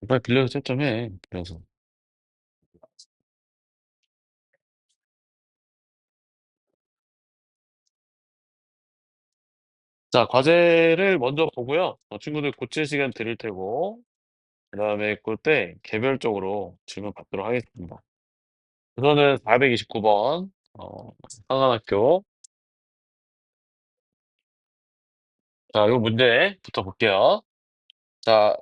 빨리 빌려서 채점해. 빌려서. 자, 과제를 먼저 보고요. 친구들 고칠 시간 드릴 테고, 그 다음에 그때 개별적으로 질문 받도록 하겠습니다. 우선은 429번, 상관학교. 자, 요 문제부터 볼게요. 자,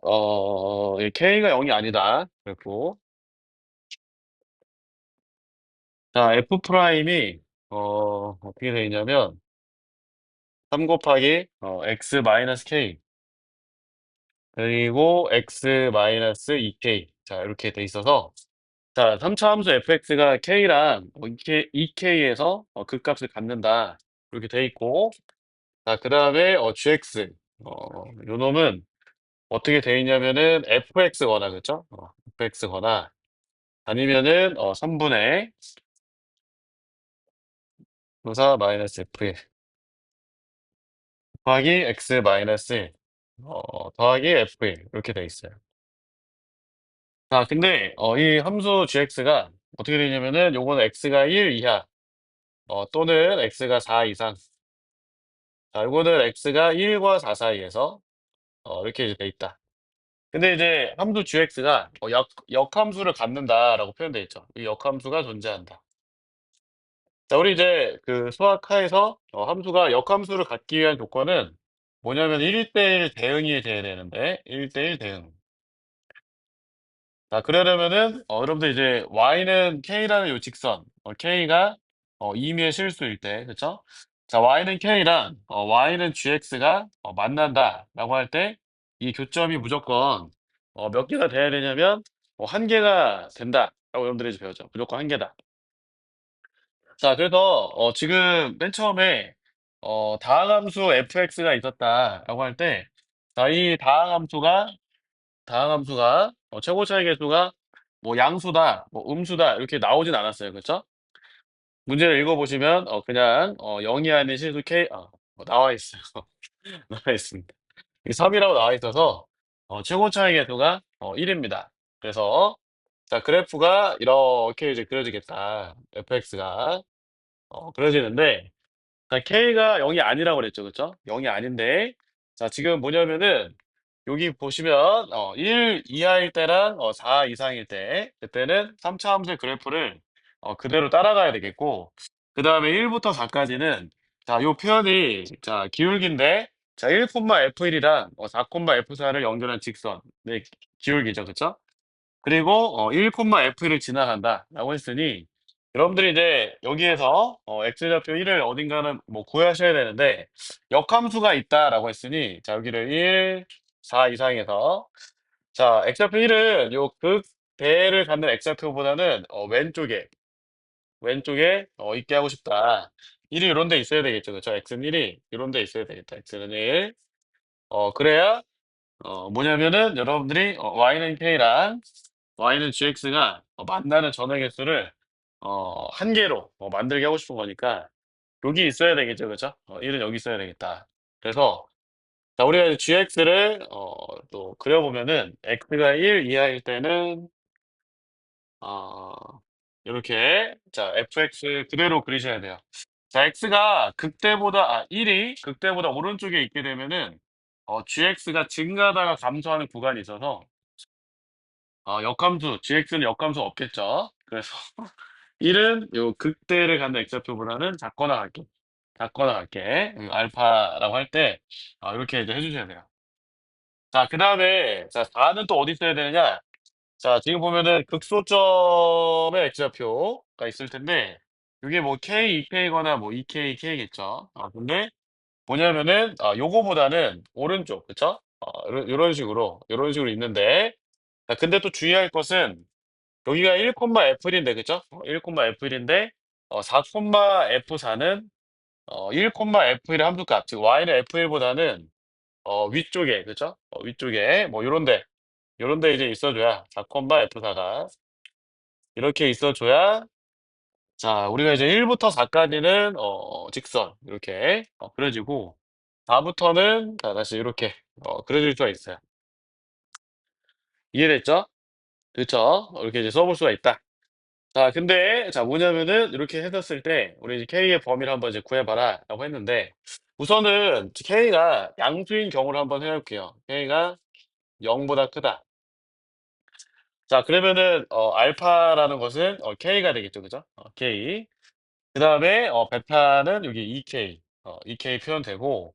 이 K가 0이 아니다. 그리고, 자, F 프라임이, 어떻게 되어 있냐면, 3 곱하기, X 마이너스 K, 그리고 X 마이너스 2K. 자, 이렇게 돼 있어서, 자, 3차 함수 fx가 k랑 2k에서 그 값을 갖는다. 이렇게 돼 있고, 자, 그 다음에 gx. 요 놈은 어떻게 돼 있냐면은 fx거나, 그쵸? fx거나, 아니면은 3분의 조사 마이너스 f 더하기 x 마이너스 1, 더하기 f1 이렇게 돼 있어요. 자, 근데 이 함수 gx가 어떻게 되냐면은 요거는 x가 1 이하, 또는 x가 4 이상. 자, 요거는 x가 1과 4 사이에서 이렇게 이제 돼 있다. 근데 이제 함수 gx가 역함수를 갖는다라고 표현돼 있죠. 이 역함수가 존재한다. 자, 우리 이제 그 수학하에서 함수가 역함수를 갖기 위한 조건은 뭐냐면 1대1 대응이 돼야 되는데 1대1 대응. 자, 그러려면은 여러분들 이제 y는 k라는 요 직선, k가 2미의 실수일 때, 그쵸? 자, y는 k랑 y는 gx가 만난다라고 할 때 이 교점이 무조건 몇 개가 돼야 되냐면 한 개가 된다라고 여러분들이 이제 배웠죠. 무조건 한 개다. 자, 그래서 지금 맨 처음에 다항함수 fx가 있었다라고 할 때, 자, 이 다항함수가 최고 차이 계수가 뭐 양수다, 뭐 음수다 이렇게 나오진 않았어요. 그렇죠? 문제를 읽어보시면 그냥 0이 아닌 실수 k 나와 있어요. 나와 있습니다. 3이라고 나와 있어서 최고 차이 계수가 1입니다. 그래서 자, 그래프가 이렇게 이제 그려지겠다. fx가 그려지는데, 자, K가 0이 아니라고 그랬죠. 그쵸? 0이 아닌데, 자, 지금 뭐냐면은, 여기 보시면, 1 이하일 때랑 4 이상일 때, 그때는 3차 함수의 그래프를 그대로 따라가야 되겠고, 그 다음에 1부터 4까지는, 자, 요 표현이, 자, 기울기인데, 자, 1,f1이랑 4,f4를 연결한 직선. 네, 기울기죠. 그쵸? 그리고 1,f1을 지나간다라고 했으니 여러분들이 이제 여기에서 x좌표 1을 어딘가는 뭐 구하셔야 되는데 역함수가 있다라고 했으니 자 여기를 1, 4 이상에서 자 x좌표 1은 요 극대를 갖는 x좌표보다는 왼쪽에 있게 하고 싶다. 1이 이런 데 있어야 되겠죠. 그렇죠? x는 1이 이런 데 있어야 되겠다. x는 1. 그래야 뭐냐면은 여러분들이 y는 k랑 y는 gx가 만나는 전의 개수를 한 개로 만들게 하고 싶은 거니까 여기 있어야 되겠죠, 그죠? 1은 여기 있어야 되겠다. 그래서 자, 우리가 이제 gx를 또 그려보면은 x가 1 이하일 때는 어, 이렇게 자 fx 그대로 그리셔야 돼요. 자, x가 1이 극대보다 오른쪽에 있게 되면은 gx가 증가하다가 감소하는 구간이 있어서 역함수, gx는 역함수 없겠죠. 그래서 1은 요 극대를 갖는 x좌표보다는 작거나 같게 알파라고 할 때 이렇게 이제 해주셔야 돼요. 자, 그 다음에 자 4는 또 어디 있어야 되느냐? 자, 지금 보면은 극소점의 x좌표가 있을 텐데 이게 뭐 k, 2k거나 뭐 2k, k겠죠. 근데 뭐냐면은 요거보다는 오른쪽, 그쵸? 요런 식으로 있는데 자, 근데 또 주의할 것은 여기가 1,f1인데, 그죠? 1,f1인데, 4,f4는 1,f1의 함수값, 즉 y는 f1보다는 위쪽에, 그죠? 위쪽에 뭐 요런데 이제 있어줘야 4,f4가 이렇게 있어줘야 자 우리가 이제 1부터 4까지는 직선 이렇게 그려지고 4부터는 자 다시 이렇게 그려질 수가 있어요. 이해됐죠? 그쵸? 이렇게 이제 써볼 수가 있다. 자, 근데 자 뭐냐면은 이렇게 했었을 때 우리 이제 K의 범위를 한번 이제 구해봐라라고 했는데 우선은 K가 양수인 경우를 한번 해볼게요. K가 0보다 크다. 자, 그러면은 알파라는 것은 K가 되겠죠, 그죠? K. 그다음에 베타는 여기 2K, 2K 표현되고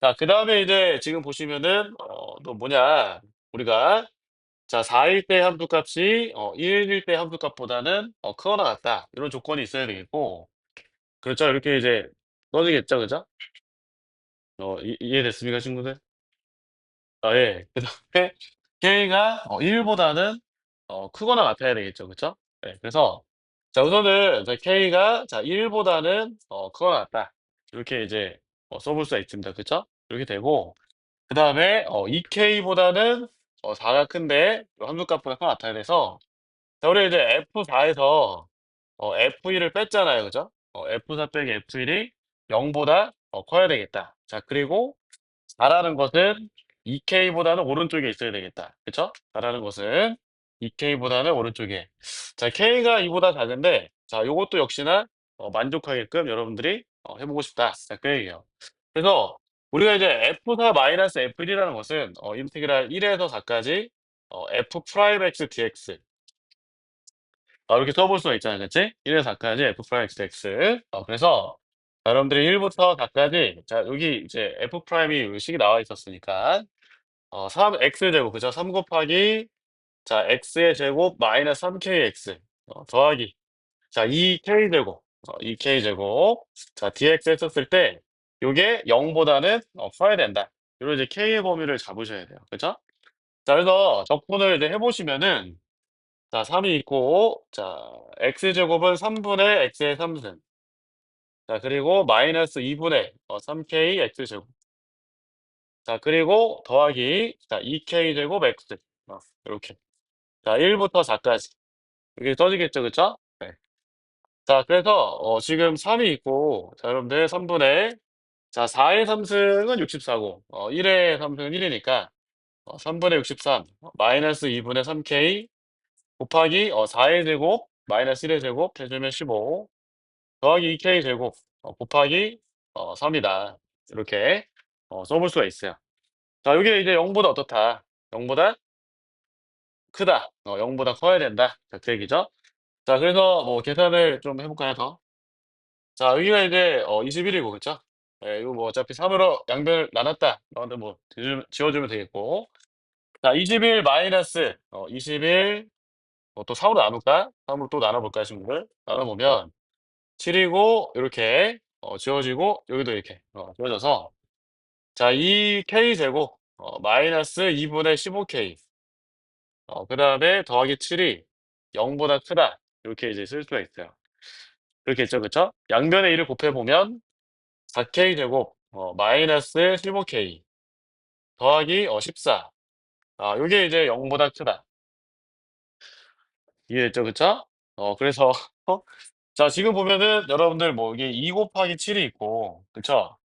자, 그다음에 이제 지금 보시면은 또 뭐냐 우리가 자 4일 때 함수값이 1일 때 함수값보다는 크거나 같다 이런 조건이 있어야 되겠고 그렇죠 이렇게 이제 써지겠죠 그죠? 이해됐습니까 친구들? 예. 그다음에 K가 1보다는 크거나 같아야 되겠죠 그쵸? 예. 그래서 자 우선은 자 K가 자 1보다는 크거나 같다 이렇게 이제 써볼 수가 있습니다 그쵸? 이렇게 되고 그다음에 2K보다는 4가 큰데 요 함수값보다 크거나 같아야 돼서 자, 우리 이제 F4에서 F1을 뺐잖아요. 그죠? F4 빼기 F1이 0보다 커야 되겠다. 자, 그리고 4라는 것은 2K보다는 오른쪽에 있어야 되겠다. 그쵸? 4라는 것은 2K보다는 오른쪽에. 자, K가 2보다 작은데, 자, 요것도 역시나 만족하게끔 여러분들이 해보고 싶다. 자, 그 얘기예요. 그래서 우리가 이제 F4-F1이라는 것은 인테그랄 1에서 4까지 F 프라임 X dx 이렇게 써볼 수가 있잖아요. 그치? 1에서 4까지 f 프라임 x x. 그래서 여러분들이 1부터 4까지 자, 여기 이제 f 프라임이 이 식이 나와 있었으니까 3 x 제곱 그죠? 3 곱하기 자, x의 제곱 마이너스 3kx 더하기 자, 2k 제곱 2k 제곱 자, dx 했었을 때 요게 0보다는 커야 된다. 요런 이제 k의 범위를 잡으셔야 돼요. 그죠? 자, 그래서 적분을 이제 해보시면은 자, 3이 있고, 자, x제곱은 3분의 x의 3승. 자, 그리고 마이너스 2분의 3k x제곱. 자, 그리고 더하기, 자, 2k제곱 x. 이렇게. 자, 1부터 4까지. 이게 써지겠죠, 그쵸? 네. 자, 그래서, 지금 3이 있고, 자, 여러분들 3분의, 자, 4의 3승은 64고, 1의 3승은 1이니까, 3분의 63, 마이너스 2분의 3k, 곱하기, 4의 제곱, 마이너스 1의 제곱, 해주면 15. 더하기 2K 제곱 곱하기 3이다. 이렇게 써볼 수가 있어요. 자, 이게 이제 0보다 어떻다? 0보다 크다. 0보다 커야 된다. 자, 그 얘기죠. 자, 그래서 뭐 계산을 좀 해볼까요, 더? 자, 여기가 이제 21이고, 그쵸? 예, 이거 뭐 어차피 3으로 양변을 나눴다. 너한테 뭐 지워주면 되겠고. 자, 21 마이너스 21 또 3으로 나눌까? 3으로 또 나눠볼까요, 친구들? 나눠보면 7이고 이렇게 지워지고 여기도 이렇게 지워져서 자, 2K 제곱 마이너스 2분의 15K 그다음에 더하기 7이 0보다 크다. 이렇게 이제 쓸 수가 있어요. 그렇게 했죠, 그쵸? 양변의 1을 곱해보면 4K 제곱 마이너스 15K 더하기 14. 요게 이제 0보다 크다. 이해됐죠, 그쵸? 그래서 자, 지금 보면은 여러분들 뭐 이게 2 곱하기 7이 있고 그쵸?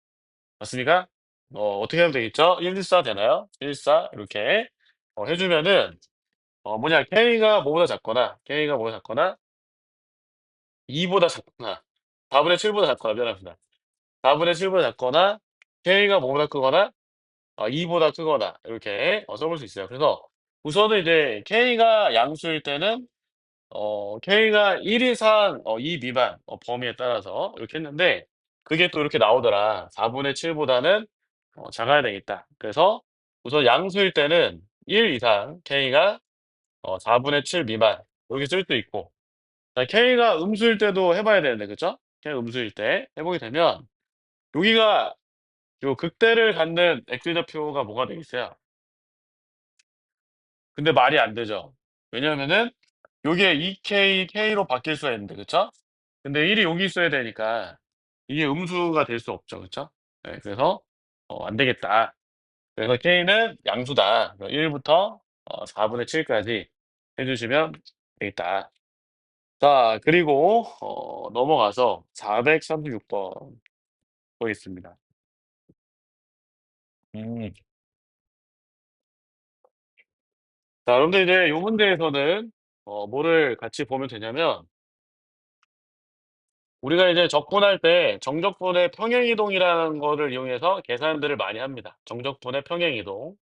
맞습니까? 어떻게 하면 되겠죠? 114 되나요? 114 이렇게 해주면은 뭐냐 K가 뭐보다 작거나 2보다 작거나 4분의 7보다 작거나 미안합니다. 4분의 7보다 작거나 K가 뭐보다 크거나 2보다 크거나 이렇게 써볼 수 있어요. 그래서 우선은 이제 K가 양수일 때는 K가 1 이상 2 미만 범위에 따라서 이렇게 했는데 그게 또 이렇게 나오더라. 4분의 7보다는 작아야 되겠다. 그래서 우선 양수일 때는 1 이상 K가 4분의 7 미만 이렇게 쓸 수 있고 자, K가 음수일 때도 해봐야 되는데 그쵸? K 음수일 때 해보게 되면 여기가 요 극대를 갖는 X좌표가 뭐가 되겠어요? 근데 말이 안 되죠. 왜냐면은 요게 2K, K로 바뀔 수가 있는데 그쵸? 근데 1이 여기 있어야 되니까 이게 음수가 될 수 없죠. 그쵸? 네, 그래서 안 되겠다. 그래서 K는 양수다. 1부터 4분의 7까지 해주시면 되겠다. 자, 그리고 넘어가서 436번 보겠습니다. 음, 자, 여러분들 이제 요 문제에서는 뭐를 같이 보면 되냐면 우리가 이제 적분할 때 정적분의 평행이동이라는 거를 이용해서 계산들을 많이 합니다. 정적분의 평행이동,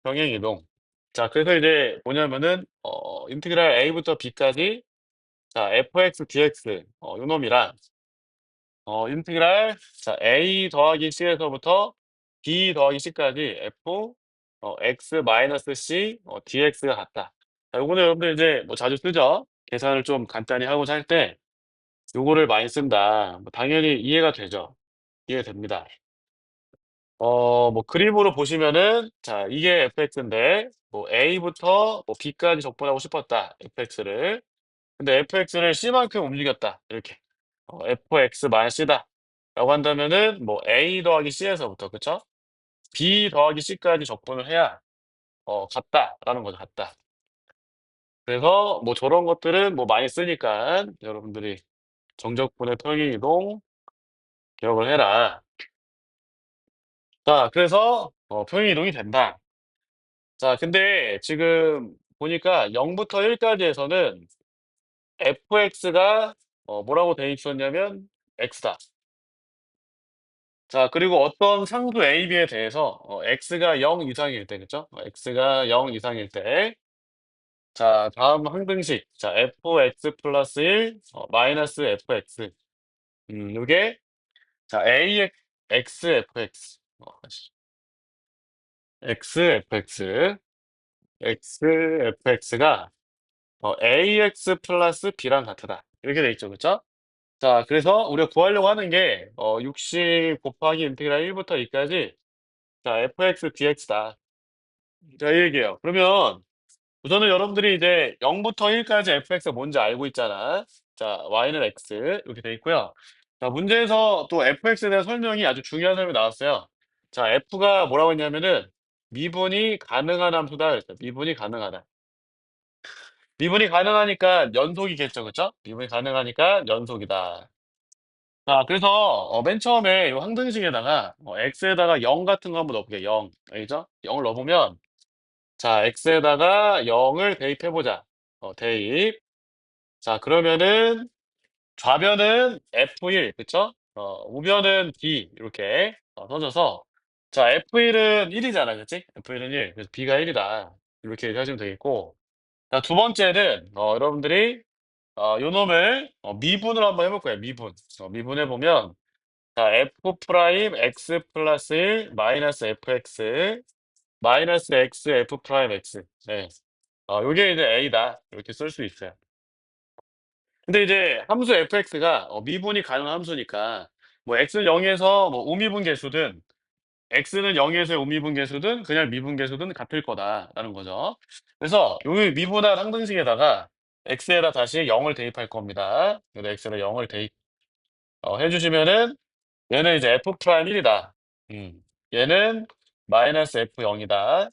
평행이동. 자, 그래서 이제 뭐냐면은 인티그랄 a부터 b까지 자, fx dx 요 놈이랑 인티그랄 자, a 더하기 c에서부터 b 더하기 c까지 f x 마이너스 c dx가 같다. 자, 요거는 여러분들 이제 뭐 자주 쓰죠. 계산을 좀 간단히 하고자 할 때 요거를 많이 쓴다. 뭐 당연히 이해가 되죠. 이해됩니다. 뭐 그림으로 보시면은 자, 이게 fx인데 뭐 a부터 뭐 b까지 적분하고 싶었다. fx를. 근데 fx를 c만큼 움직였다. 이렇게. fx 마이너스 c다. 라고 한다면은 뭐 a 더하기 c에서부터 그쵸? b 더하기 c까지 적분을 해야 같다라는 거죠. 같다. 그래서 뭐 저런 것들은 뭐 많이 쓰니까 여러분들이 정적분의 평행이동 기억을 해라. 자, 그래서 평행이동이 된다. 자, 근데 지금 보니까 0부터 1까지에서는 fx가 뭐라고 돼 있었냐면 x다. 자, 그리고 어떤 상수 a, b에 대해서 x가 0 이상일 때, 그죠? x가 0 이상일 때. 자, 다음 항등식. 자, fx 플러스 1 마이너스 fx. 요게 자, ax xfx. xfx. xfx가 ax 플러스 b랑 같다. 이렇게 돼 있죠. 그쵸? 자, 그래서 우리가 구하려고 하는 게 60 곱하기 인테그랄 1부터 2까지 자, fx dx다. 자, 이 얘기예요. 그러면 우선은 여러분들이 이제 0부터 1까지 fx가 뭔지 알고 있잖아. 자, y는 x 이렇게 돼 있고요. 자, 문제에서 또 fx에 대한 설명이 아주 중요한 설명이 나왔어요. 자, f가 뭐라고 했냐면은 미분이 가능한 함수다 그랬어요. 미분이 가능하다. 미분이 가능하니까 연속이겠죠, 그쵸? 미분이 가능하니까 연속이다. 자, 그래서 맨 처음에 이 항등식에다가 x에다가 0 같은 거 한번 넣어볼게요. 0. 알겠죠? 0을 넣어보면 자, x에다가 0을 대입해보자. 대입. 자, 그러면은 좌변은 F1, 그쵸? 우변은 B, 이렇게 써져서 자, F1은 1이잖아, 그치? F1은 1, 그래서 B가 1이다. 이렇게 하시면 되겠고 자, 두 번째는 여러분들이 요 놈을 미분으로 한번 해볼 거예요. 미분. 미분해보면 자, F 프라임 X 플러스 1 마이너스 FX 마이너스 X F 프라임 X. 네. 요게 이제 A다. 이렇게 쓸 수 있어요. 근데 이제 함수 fx가 미분이 가능한 함수니까 뭐 x는 0에서 뭐 우미분 계수든 x는 0에서 우미분 계수든 그냥 미분 계수든 같을 거다라는 거죠. 그래서 요 미분한 항등식에다가 x에다 다시 0을 대입할 겁니다. 그래서 x에다 0을 대입 해주시면은 얘는 이제 f 프라임 1이다. 얘는 마이너스 f 0이다.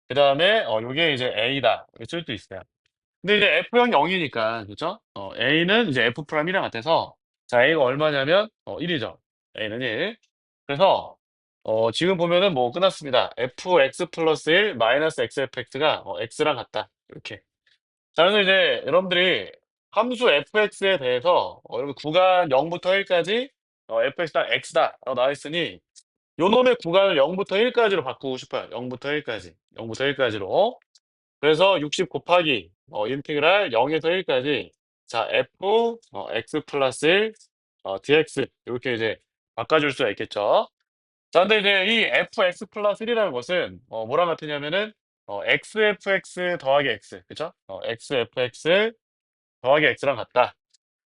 그 다음에 요게 이제 a다. 이렇게 쓸 수 있어요. 근데 이제 F형이 0이니까, 그죠? A는 이제 F 프라임이랑 같아서, 자, A가 얼마냐면, 1이죠. A는 1. 그래서, 지금 보면은 뭐 끝났습니다. fx 플러스 1 마이너스 xfx가 x랑 같다. 이렇게. 자, 그래서 이제 여러분들이 함수 fx에 대해서, 여러분 구간 0부터 1까지, fx다, x다. 라고 나와 있으니, 요 놈의 구간을 0부터 1까지로 바꾸고 싶어요. 0부터 1까지. 0부터 1까지로. 그래서 60 곱하기 인테그랄 0에서 1까지 자 f x 플러스 1 dx 이렇게 이제 바꿔줄 수가 있겠죠. 자, 근데 이제 이 fx 플러스 1이라는 것은 뭐랑 같으냐면은 xfx 더하기 x 그쵸? xfx 더하기 x랑 같다.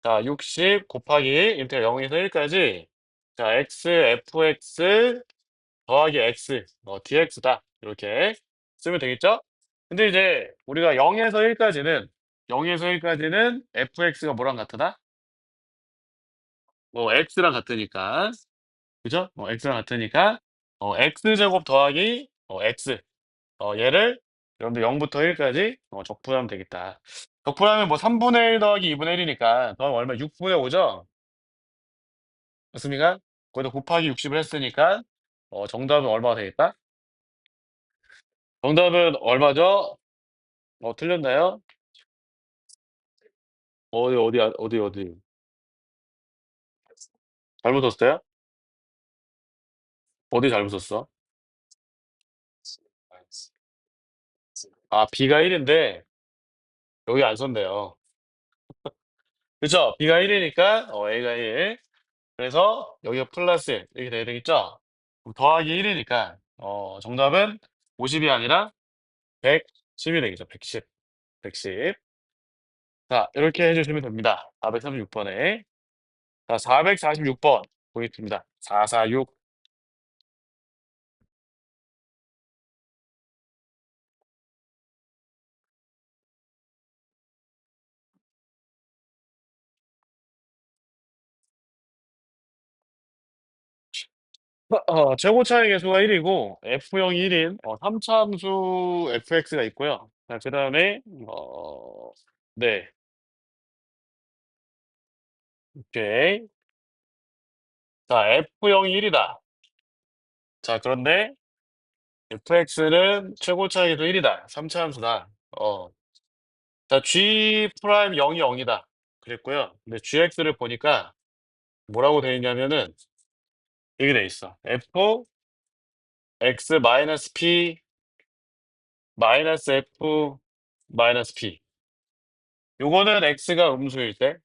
자, 60 곱하기 인테그랄 0에서 1까지 자 xfx 더하기 x dx다. 이렇게 쓰면 되겠죠? 근데 이제 우리가 0에서 1까지는 fx가 뭐랑 같으다? 뭐 x랑 같으니까. 그죠? x랑 같으니까 x제곱 더하기 x. 얘를 여러분들 0부터 1까지 적분하면 되겠다. 적분하면 뭐 3분의 1 더하기 2분의 1이니까 더하면 얼마? 6분의 5죠? 맞습니까? 거기다 곱하기 60을 했으니까 정답은 얼마가 되겠다? 정답은 얼마죠? 틀렸나요? 어디. 잘못 썼어요? 어디 잘못 썼어? 아, B가 1인데, 여기 안 썼네요. 그쵸? B가 1이니까, A가 1. 그래서, 여기가 플러스 1. 이렇게 돼야 되겠죠? 그럼 더하기 1이니까, 정답은 50이 아니라 110이 되겠죠. 110. 110. 자, 이렇게 해주시면 됩니다. 436번에. 자, 446번 보겠습니다. 446. 최고 차이 계수가 1이고, F형이 1인, 3차함수 fx가 있고요. 자, 그 다음에, 네. 오케이. 자, F형이 1이다. 자, 그런데, fx는 최고 차이 계수 1이다. 3차함수다. 자, g 프라임 0이 0이다. 그랬고요. 근데 gx를 보니까, 뭐라고 되어 있냐면은, 이렇게 돼 있어. f x 마이너스 p 마이너스 f 마이너스 p. 요거는 x가 음수일 때,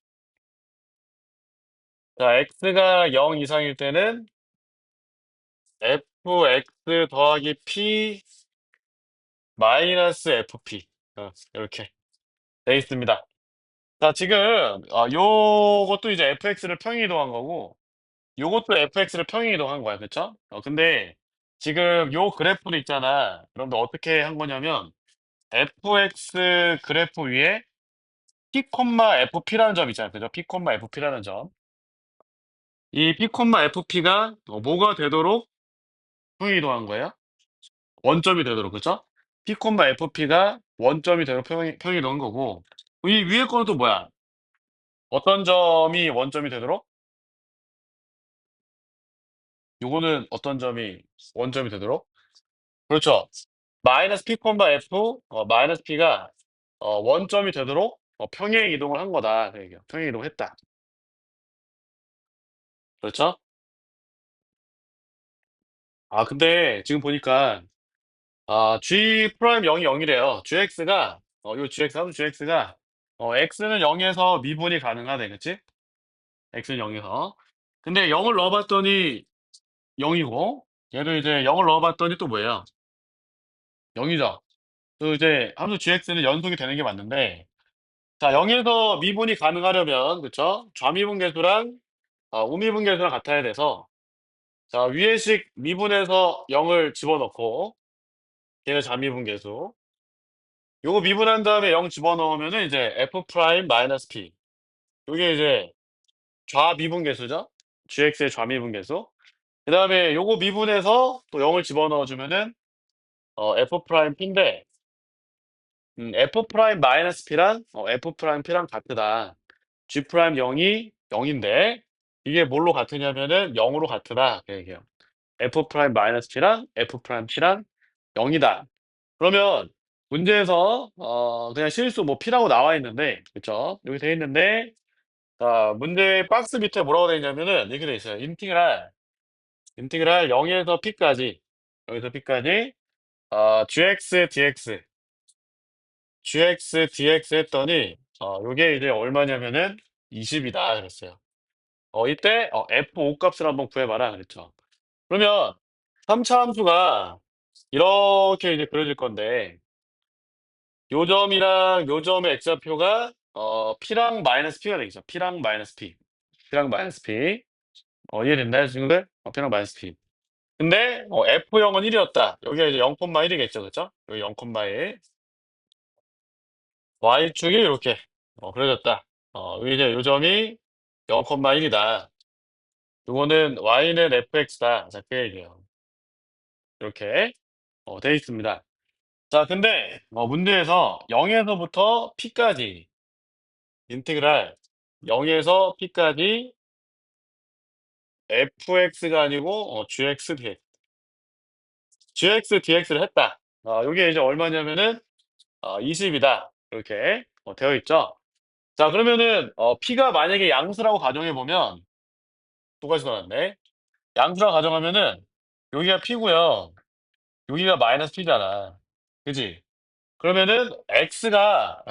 자, x가 0 이상일 때는 fx 더하기 p 마이너스 fp. 이렇게 돼 있습니다. 자, 지금 요것도 이제 fx를 평행이동한 거고, 요것도 fx를 평행이동한 거야, 그쵸? 근데 지금 요 그래프는 있잖아. 그런데 어떻게 한 거냐면 fx 그래프 위에 p, fp라는 점 있잖아요, 그죠? p, fp라는 점. 이 p, fp가 뭐가 되도록 평행이동한 거예요? 원점이 되도록, 그쵸? P, FP가 원점이 되도록 평행이동한 거고, 이 위에 거는 또 뭐야? 어떤 점이 원점이 되도록? 요거는 어떤 점이 원점이 되도록? 그렇죠. 마이너스 P, F, 마이너스 P가 원점이 되도록 평행 이동을 한 거다. 그 얘기야. 평행 이동을 했다. 그렇죠? 아, 근데 지금 보니까 G 프라임 0이 0이래요. GX가 요 GX 함수 GX가 X는 0에서 미분이 가능하대. 그치? X는 0에서. 근데 0을 넣어봤더니 0이고, 얘도 이제 0을 넣어봤더니 또 뭐예요? 0이죠. 그 이제 함수 gx는 연속이 되는 게 맞는데, 자, 0에서 미분이 가능하려면, 그쵸? 좌미분 계수랑 우미분 계수랑 같아야 돼서, 자, 위에식 미분해서 0을 집어넣고, 걔는 좌미분 계수. 요거 미분한 다음에 0 집어넣으면은 이제 f 프라임 마이너스 p. 요게 이제 좌미분 계수죠? gx의 좌미분 계수. 그 다음에 요거 미분해서 또 0을 집어넣어주면은 f 프라임 p인데 f 프라임 마이너스 p랑 f 프라임 p랑 같다. g 프라임 0이 0인데 이게 뭘로 같으냐면은 0으로 같다. 그 얘기예요. f 프라임 마이너스 p랑 f 프라임 p랑 0이다. 그러면 문제에서 그냥 실수 뭐 p라고 나와 있는데 그쵸? 여기 돼 있는데 자 문제 박스 밑에 뭐라고 돼 있냐면은 이렇게 돼 있어요. 인티그랄 0에서 p까지 여기서 p까지 gx dx 했더니 요게 이제 얼마냐면은 20이다 그랬어요. 이때 f5 값을 한번 구해봐라 그랬죠. 그러면 3차 함수가 이렇게 이제 그려질 건데 요 점이랑 요 점의 x좌표가 p랑 마이너스 p가 되겠죠. p랑 마이너스 p. p랑 마이너스 p. 이해됐나요, 친구들? p랑 마이너스 p. 근데 f0은 1이었다. 여기가 이제 0,1이겠죠, 그쵸? 여기 0,1. y축이 이렇게 그려졌다. 이제 요점이 0,1이다. 요거는 y는 fx다. 자, 그 얘기예요. 이렇게 돼 있습니다. 자, 근데 문제에서 0에서부터 p까지 인테그랄 0에서 p까지 fx가 아니고 gx dx를 했다. 요게 이제 얼마냐면은 20이다. 이렇게 되어 있죠. 자, 그러면은 P가 만약에 양수라고 가정해 보면 두 가지 나왔네. 양수라고 가정하면은 여기가 P고요. 여기가 마이너스 P잖아. 그지? 그러면은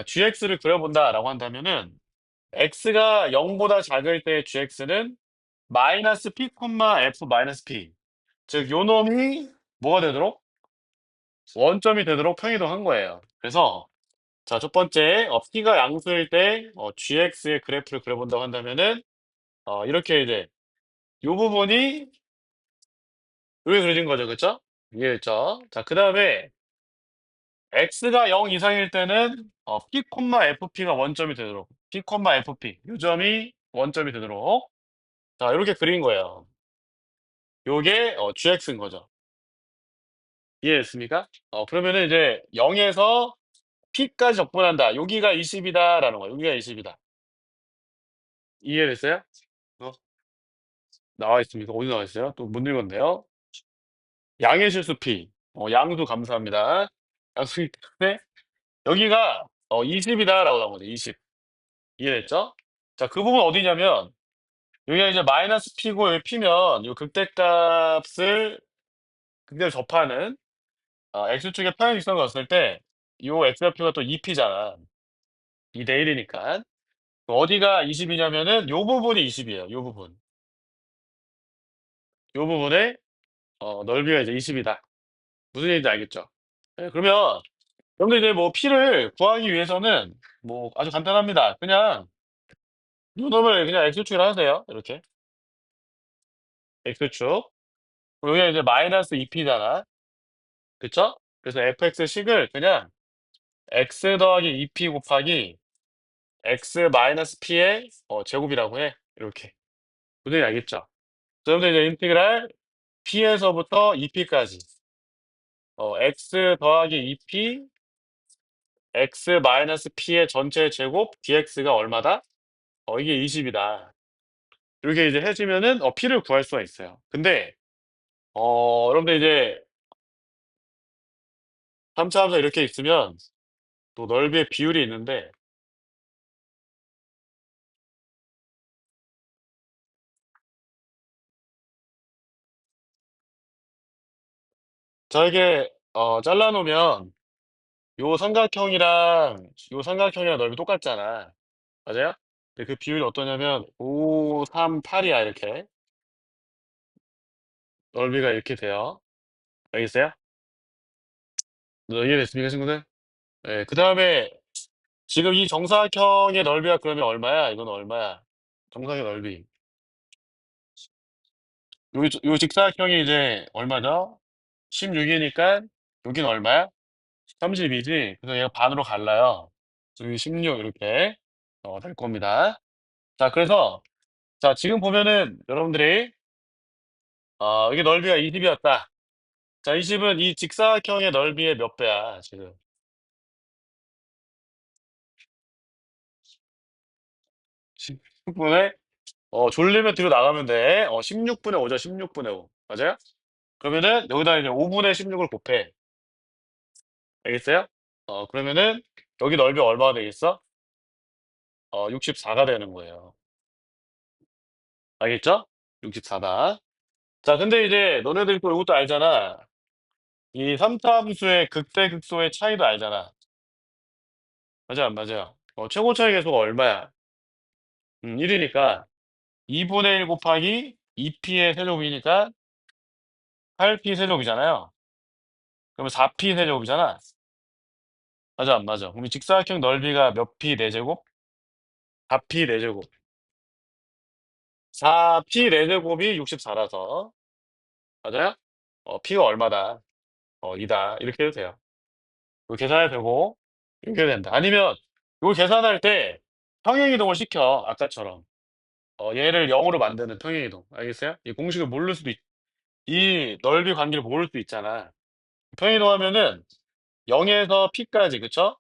GX를 그려본다라고 한다면은 X가 0보다 작을 때 GX는 마이너스 P, F 마이너스 P. 즉, 요 놈이 뭐가 되도록? 원점이 되도록 평이동한 거예요. 그래서 자, 첫 번째, P가 양수일 때 GX의 그래프를 그려본다고 한다면은 이렇게 이제 요 부분이 이렇게 그려진 거죠. 그쵸? 이해했죠? 자, 그 다음에 X가 0 이상일 때는 P, FP가 원점이 되도록 P, FP 요 점이 원점이 되도록 자, 이렇게 그린 거예요. 요게 GX인 거죠. 이해됐습니까? 그러면은 이제 0에서 P까지 적분한다. 여기가 20이다라는 거예요. 여기가 20이다. 이해됐어요? 어, 나와 있습니다. 어디 나와 있어요? 또 못 읽었네요. 양의 실수 P. 양수 감사합니다. 양수기 때문에 여기가 20이다라고 나온 거죠. 20. 이해됐죠? 자, 그 부분 어디냐면 여기가 이제 마이너스 P고 여기 P면 이 극대를 접하는 X축의 평행직선을 그었을 때 이 X좌표가 또 2P잖아. 2대 1이니까. 어디가 20이냐면은 요 부분이 20이에요. 요 부분. 요 부분의 넓이가 이제 20이다. 무슨 얘기인지 알겠죠? 네, 그러면 여러분들 이제 뭐 P를 구하기 위해서는 뭐 아주 간단합니다. 그냥 요 놈을 그냥 X축이라 하세요. 이렇게. X축. 여기가 이제 마이너스 2P잖아. 그쵸? 그래서 fx식을 그냥 x 더하기 2p 곱하기 x 마이너스 p의 제곱이라고 해. 이렇게. 무슨 알겠죠? 그러면 이제 인티그랄 p에서부터 2p까지 x 더하기 2p x 마이너스 p의 전체 제곱 dx가 얼마다? 이게 20이다. 이렇게 이제 해주면은 p를 구할 수가 있어요. 근데 여러분들 이제 3차 함수 이렇게 있으면 또 넓이의 비율이 있는데 자 이게 잘라놓으면 요 삼각형이랑 넓이 똑같잖아. 맞아요? 근데 그 비율이 어떠냐면 5, 3, 8이야 이렇게 넓이가 이렇게 돼요. 알겠어요? 이해됐습니까 친구들? 네, 그 다음에 지금 이 정사각형의 넓이가 그러면 얼마야? 이건 얼마야? 정사각형 넓이 요 직사각형이 이제 얼마죠? 16이니까 여긴 얼마야? 32지? 그래서 얘가 반으로 갈라요. 여기 16 이렇게 될 겁니다. 자 그래서 자 지금 보면은 여러분들이 이게 넓이가 20이었다. 자, 20은 이 직사각형의 넓이의 몇 배야, 지금? 16분의, 졸리면 뒤로 나가면 돼. 16분의 5죠, 16분의 5. 맞아요? 그러면은, 여기다 이제 5분의 16을 곱해. 알겠어요? 그러면은, 여기 넓이 얼마가 되겠어? 64가 되는 거예요. 알겠죠? 64다. 자, 근데 이제, 너네들 또 이것도 알잖아. 이 삼차함수의 극대극소의 차이도 알잖아. 맞아, 안 맞아? 최고 차이 계수가 얼마야? 1이니까, 2분의 1 곱하기 2p의 세제곱이니까 8p 세제곱이잖아요. 그러면 4p 세제곱이잖아. 맞아, 안 맞아? 그럼 이 직사각형 넓이가 몇 p 4제곱? 4p 4제곱. 4p 4제곱이 64라서. 맞아요? p가 얼마다? 2다. 이렇게 해도 돼요. 이거 계산해도 되고, 이렇게 된다. 아니면, 이걸 계산할 때 평행이동을 시켜. 아까처럼. 얘를 0으로 만드는 평행이동. 알겠어요? 이 공식을 모를 수도 이 넓이 관계를 모를 수도 있잖아. 평행이동하면은 0에서 p까지, 그쵸?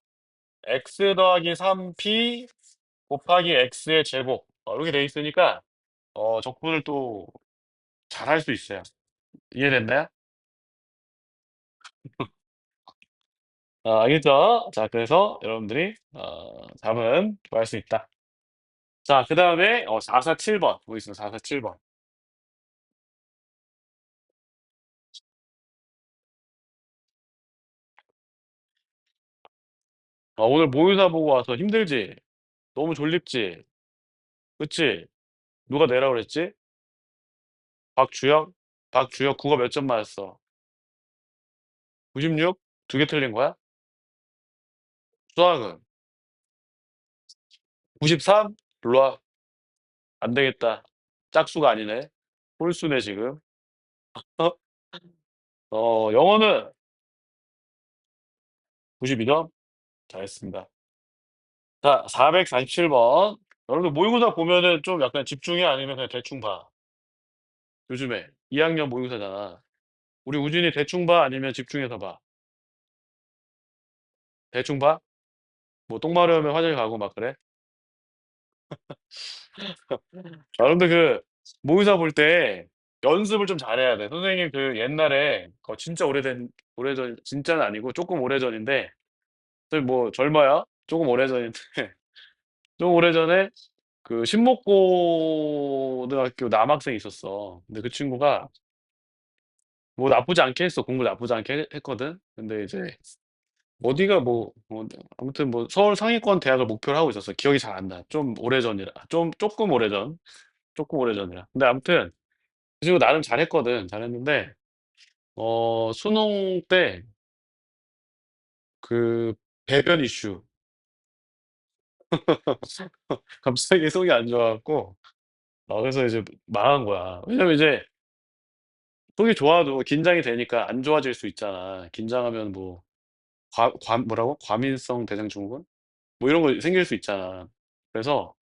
x 더하기 3p 곱하기 x의 제곱. 이렇게 돼 있으니까, 적분을 또 잘 할 수 있어요. 이해됐나요? 알겠죠? 자, 그래서 여러분들이 답은 구할 수 있다. 자, 그 다음에 447번 보겠습니다. 447번. 오늘 모의사 보고 와서 힘들지? 너무 졸립지? 그치? 누가 내라 그랬지? 박주혁? 박주혁 국어 몇 점 맞았어? 96? 두 개 틀린 거야? 수학은? 93? 일로 와. 안 되겠다. 짝수가 아니네. 홀수네, 지금. 어? 영어는 92점? 잘했습니다. 자, 447번. 여러분들 모의고사 보면은 좀 약간 집중해? 아니면 그냥 대충 봐? 요즘에. 2학년 모의고사잖아. 우리 우진이 대충 봐? 아니면 집중해서 봐? 대충 봐? 뭐 똥 마려우면 화장실 가고 막 그래? 여러분들 모의사 볼 때 연습을 좀 잘해야 돼. 선생님 옛날에 진짜 오래전 진짜는 아니고 조금 오래전인데 뭐 젊어요? 조금 오래전인데 좀 오래전에 신목고등학교 남학생이 있었어. 근데 그 친구가 뭐 나쁘지 않게 했어. 공부 나쁘지 않게 했거든. 근데 이제 어디가 아무튼 뭐 서울 상위권 대학을 목표로 하고 있었어. 기억이 잘 안 나. 좀 오래전이라. 조금 오래전. 조금 오래전이라. 근데 아무튼 그 친구 나름 잘했거든. 잘했는데 수능 때 그 배변 이슈 갑자기 속이 안 좋아갖고 그래서 이제 망한 거야. 왜냐면 이제 속이 좋아도 긴장이 되니까 안 좋아질 수 있잖아. 긴장하면 뭐 뭐라고? 과민성 대장증후군? 뭐 이런 거 생길 수 있잖아. 그래서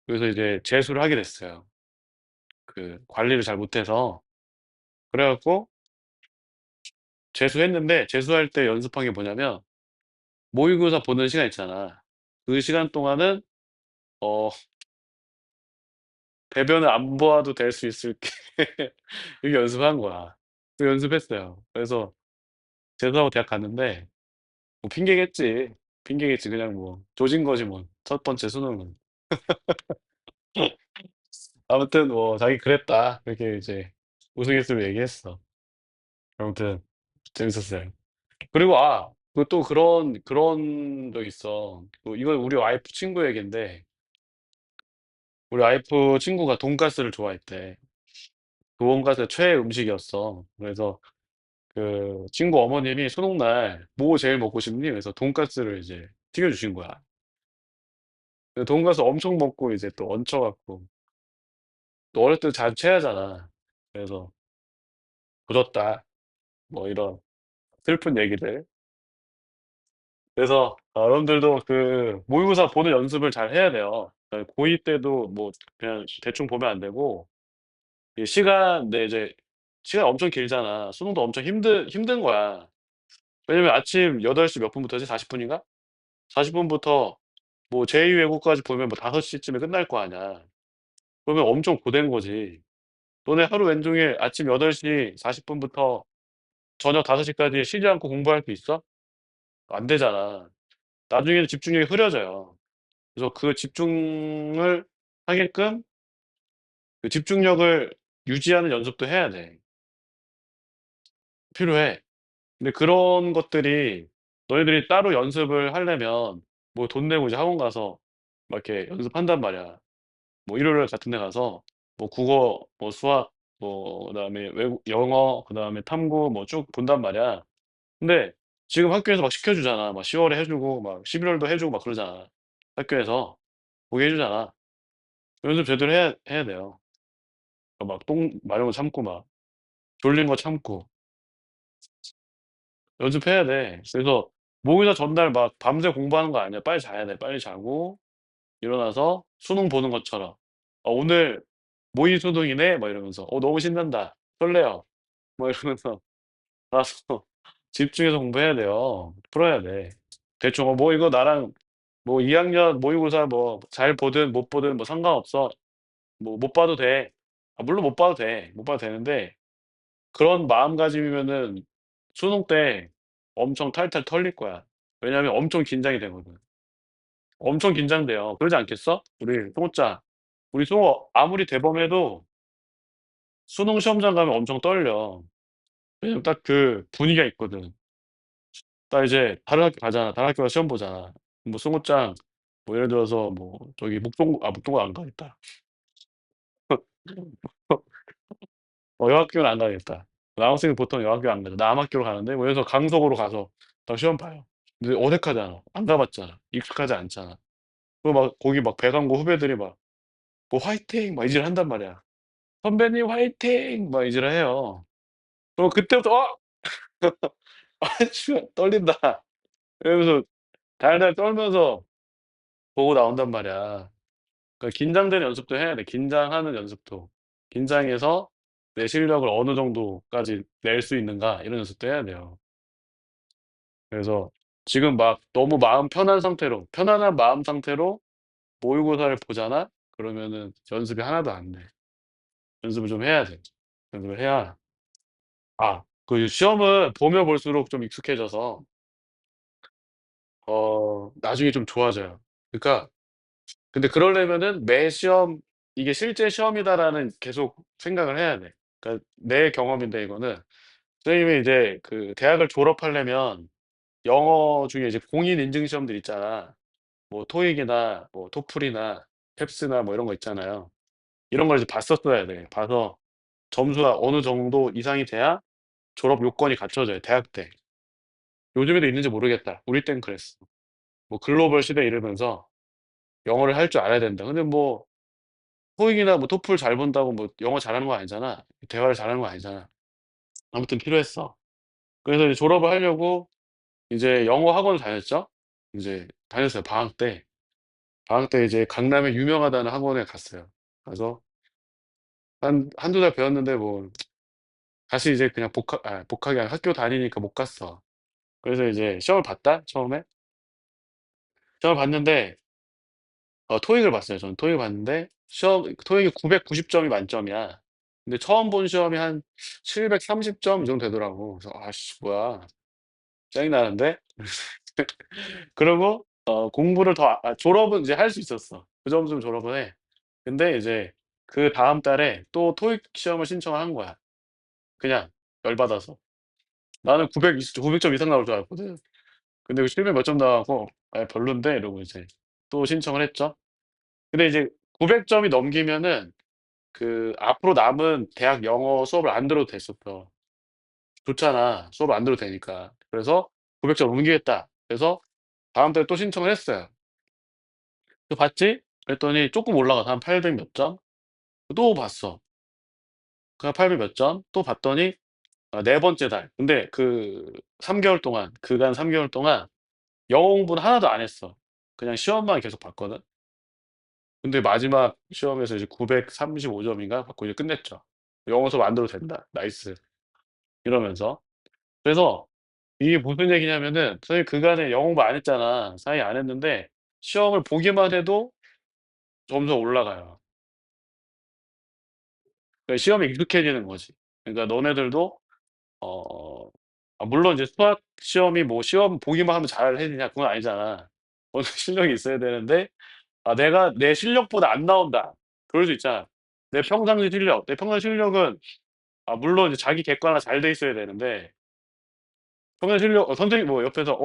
이제 재수를 하게 됐어요. 관리를 잘 못해서. 그래갖고 재수했는데 재수할 때 연습한 게 뭐냐면 모의고사 보는 시간 있잖아. 그 시간 동안은 어 배변을 안 보아도 될 수 있을게 이렇게 연습한 거야. 연습했어요. 그래서 재수하고 대학 갔는데 뭐 핑계겠지. 핑계겠지. 그냥 뭐 조진 거지 뭐. 첫 번째 수능은. 아무튼 뭐 자기 그랬다. 그렇게 이제 우스갯소리로 얘기했어. 아무튼 재밌었어요. 그리고 또 그런 적 있어. 이건 우리 와이프 친구 얘기인데 우리 와이프 친구가 돈가스를 좋아했대. 그 돈가스 최애 음식이었어. 그래서 친구 어머님이 수능날 뭐 제일 먹고 싶니? 그래서 돈가스를 이제 튀겨주신 거야. 돈가스 엄청 먹고 이제 또 얹혀갖고 또 어릴 때 자주 체하잖아. 그래서 굳었다. 뭐 이런 슬픈 얘기들. 그래서 여러분들도 모의고사 보는 연습을 잘 해야 돼요. 고2 때도 뭐 그냥 대충 보면 안 되고 네, 이제 시간 엄청 길잖아. 수능도 엄청 힘든 거야. 왜냐면 아침 8시 몇 분부터지? 40분인가? 40분부터 뭐 제2 외국까지 보면 뭐 5시쯤에 끝날 거 아니야. 그러면 엄청 고된 거지. 너네 하루 왼종일 아침 8시 40분부터 저녁 5시까지 쉬지 않고 공부할 수 있어? 안 되잖아. 나중에는 집중력이 흐려져요. 그래서 그 집중을 하게끔 집중력을 유지하는 연습도 해야 돼. 필요해. 근데 그런 것들이 너희들이 따로 연습을 하려면 뭐 돈 내고 이제 학원 가서 막 이렇게 연습한단 말이야. 뭐 일요일 같은 데 가서 뭐 국어, 뭐 수학, 뭐 그다음에 외국 영어, 그다음에 탐구 뭐 쭉 본단 말이야. 근데 지금 학교에서 막 시켜주잖아. 막 10월에 해주고 막 11월도 해주고 막 그러잖아. 학교에서 보게 해주잖아. 연습 제대로 해야 돼요. 막 똥 마려운 거 참고 막 졸린 거 참고 연습해야 돼. 그래서 모의고사 전날 막 밤새 공부하는 거 아니야. 빨리 자야 돼. 빨리 자고 일어나서 수능 보는 것처럼. 오늘 모의 수능이네. 막 이러면서 너무 신난다. 설레요. 뭐 이러면서 가서 집중해서 공부해야 돼요. 풀어야 돼. 대충 뭐 이거 나랑 뭐 2학년 모의고사 뭐 잘 보든 못 보든 뭐 상관없어. 뭐 못 봐도 돼. 물론 못 봐도 돼. 못 봐도 되는데 그런 마음가짐이면은 수능 때 엄청 탈탈 털릴 거야. 왜냐면 엄청 긴장이 되거든. 엄청 긴장돼요. 그러지 않겠어? 우리 송호짜. 우리 송호 아무리 대범해도 수능 시험장 가면 엄청 떨려. 왜냐면 딱 그 분위기가 있거든. 나 이제 다른 학교 가잖아. 다른 학교 가서 시험 보잖아. 뭐 송호짱 뭐 예를 들어서 뭐 저기 목동고 안 가겠다. 여학교는 안 가겠다. 남학생이 보통 여학교 안 가죠. 남학교로 가는데 뭐 여기서 강석으로 가서 딱 시험 봐요. 근데 어색하잖아. 안 가봤잖아. 익숙하지 않잖아. 그리고 막 거기 막 배강고 후배들이 막 뭐 화이팅 막 이질 한단 말이야. 선배님 화이팅 막 이질 해요. 그럼 그때부터 아 씨 떨린다. 이러면서 달달 떨면서 보고 나온단 말이야. 그러니까 긴장되는 연습도 해야 돼. 긴장하는 연습도. 긴장해서 내 실력을 어느 정도까지 낼 수 있는가 이런 연습도 해야 돼요. 그래서 지금 막 너무 마음 편한 상태로 편안한 마음 상태로 모의고사를 보잖아? 그러면은 연습이 하나도 안 돼. 연습을 좀 해야 돼. 연습을 해야 그 시험은 보면 볼수록 좀 익숙해져서 나중에 좀 좋아져요. 그러니까 근데 그러려면은 매 시험 '이게 실제 시험이다.'라는 계속 생각을 해야 돼. 그러니까 내 경험인데 이거는 선생님이 이제 그 대학을 졸업하려면 영어 중에 이제 공인 인증 시험들 있잖아. 뭐 토익이나 뭐 토플이나 캡스나 뭐 이런 거 있잖아요. 이런 걸 이제 봤었어야 돼. 봐서 점수가 어느 정도 이상이 돼야 졸업 요건이 갖춰져요, 대학 때. 요즘에도 있는지 모르겠다. 우리 땐 그랬어. 뭐 글로벌 시대에 이르면서 영어를 할 줄 알아야 된다. 근데 뭐 토익이나 뭐 토플 잘 본다고 뭐 영어 잘하는 거 아니잖아. 대화를 잘하는 거 아니잖아. 아무튼 필요했어. 그래서 이제 졸업을 하려고 이제 영어 학원을 다녔죠. 이제 다녔어요, 방학 때. 방학 때 이제 강남에 유명하다는 학원에 갔어요. 가서 한두 달 배웠는데 뭐 다시 이제 그냥 복학이 아니라 학교 다니니까 못 갔어. 그래서 이제 시험을 봤다, 처음에. 시험을 봤는데 토익을 봤어요. 저는 토익을 봤는데 시험 토익이 990 점이 만점이야. 근데 처음 본 시험이 한 730점 이 정도 되더라고. 그래서 '아씨 뭐야. 짜증나는데?' 그러고 공부를 더 졸업은 이제 할 수 있었어. 그 점수면 졸업은 해. 근데 이제 그다음 달에 또 토익 시험을 신청을 한 거야. 그냥 열 받아서. 나는 900 점 이상 나올 줄 알았거든. 근데 그 700 몇 점 나와갖고 '아 별론데.' 이러고 이제 또 신청을 했죠. 근데 이제 900 점이 넘기면은 그 앞으로 남은 대학 영어 수업을 안 들어도 됐었어. 좋잖아. 수업을 안 들어도 되니까. 그래서 900점 넘기겠다. 그래서 다음 달에 또 신청을 했어요. 그 봤지? 그랬더니 쪼끔 올라가서 한 800 몇 점? 또 봤어. 그 한 800 몇 점? 또 봤더니 네 번째 달. 근데 그 3 개월 동안 그간 3 개월 동안 영어 공부는 하나도 안 했어. 그냥 시험만 계속 봤거든. 근데 마지막 시험에서 이제 935 점인가 받고 이제 끝냈죠. "영어 수업 안 들어도 된다. 나이스." 이러면서. 그래서 이게 무슨 얘기냐면은 선생님 그간에 영어 공부 안 했잖아. 상위 안 했는데 시험을 보기만 해도 점수가 올라가요. 그러니까 시험에 익숙해지는 거지. 그러니까 너네들도 어 물론 이제 수학 시험이 뭐 시험 보기만 하면 잘해지냐 그건 아니잖아. 어느 실력이 있어야 되는데 내가 내 실력보다 안 나온다. 그럴 수 있잖아. 내 평상시 실력은 물론 이제 자기 객관화 잘 돼 있어야 되는데 평상시 실력 선생님 뭐 옆에서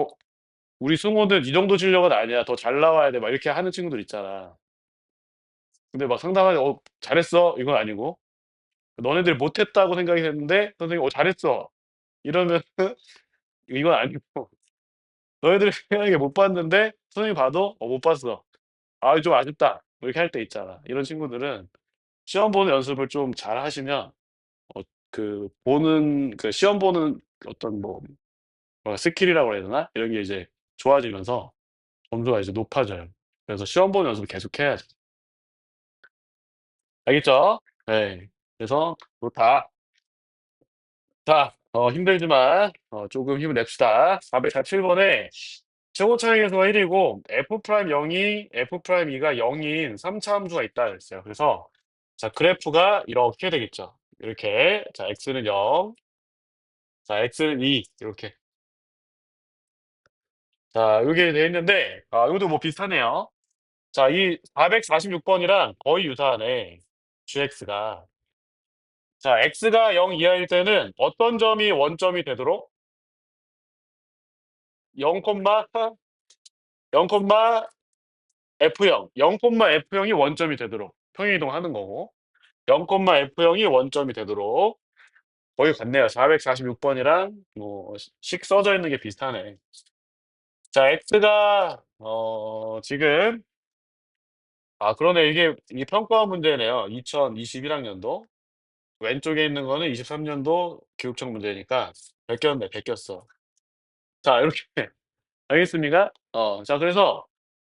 우리 승호는 이 정도 실력은 아니야. 더 잘 나와야 돼." 막 이렇게 하는 친구들 있잖아. 근데 막 상담하면 잘했어." 이건 아니고 너네들 못했다고 생각이 됐는데 선생님이 잘했어." 이러면은 이건 아니고 너희들이 생각하기에 못 봤는데 선생님이 봐도 못 봤어." 좀 아쉽다." 뭐 이렇게 할 때 있잖아. 이런 친구들은 시험 보는 연습을 좀 잘하시면 보는 그 시험 보는 어떤 스킬이라고 해야 되나? 이런 게 이제 좋아지면서 점수가 이제 높아져요. 그래서 시험 보는 연습을 계속 해야죠. 알겠죠? 네. 그래서 좋다. 자 힘들지만 조금 힘을 냅시다. 447 번에 최고 차이 계수가 1 이고 F 프라임 0이 F 프라임 2가 0인 3 차 함수가 있다 그랬어요. 그래서 자 그래프가 이렇게 되겠죠. 이렇게 자 x는 0 자 x는 2 이렇게. 자, 요게 돼 있는데, 요것도 뭐 비슷하네요. 자, 이 446번이랑 거의 유사하네. gx가. 자, x가 0 이하일 때는 어떤 점이 원점이 되도록 0, 0, F0, 0, F0이 원점이 되도록 평행이동하는 거고 0, F0이 원점이 되도록 거의 같네요. 446번이랑 뭐 식 써져 있는 게 비슷하네. 자, x가 지금 그러네. 이게 평가 문제네요. 2021학년도. 왼쪽에 있는 거는 23년도 교육청 문제니까 베꼈네, 베꼈어. 자, 이렇게 알겠습니까? 자, 그래서